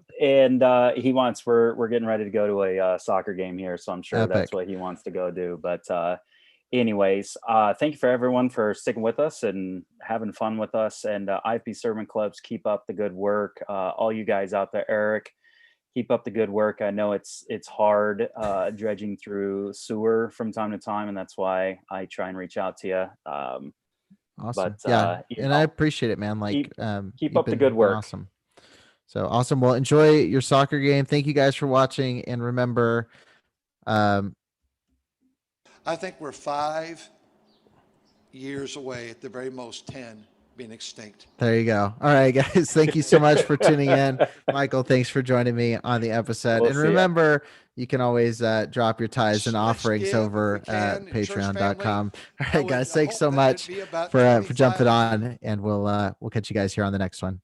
we're getting ready to go to a soccer game here, so I'm sure that's what he wants to go do. But anyways, thank you for everyone for sticking with us and having fun with us. And IFB sermon clubs, keep up the good work. All you guys out there, Eric, keep up the good work. I know it's hard dredging through sewer from time to time, and that's why I try and reach out to you. Awesome. And I appreciate it, man. Keep up the good work. Awesome. So awesome. Well, enjoy your soccer game. Thank you guys for watching. And remember, I think we're 5 years away, at the very most 10, being extinct. There you go. All right, guys. Thank you so much for tuning in. Michael, thanks for joining me on the episode. And remember, you can always drop your tithes and offerings over at patreon.com. All right, guys. Thanks so much for jumping on, and we'll catch you guys here on the next one.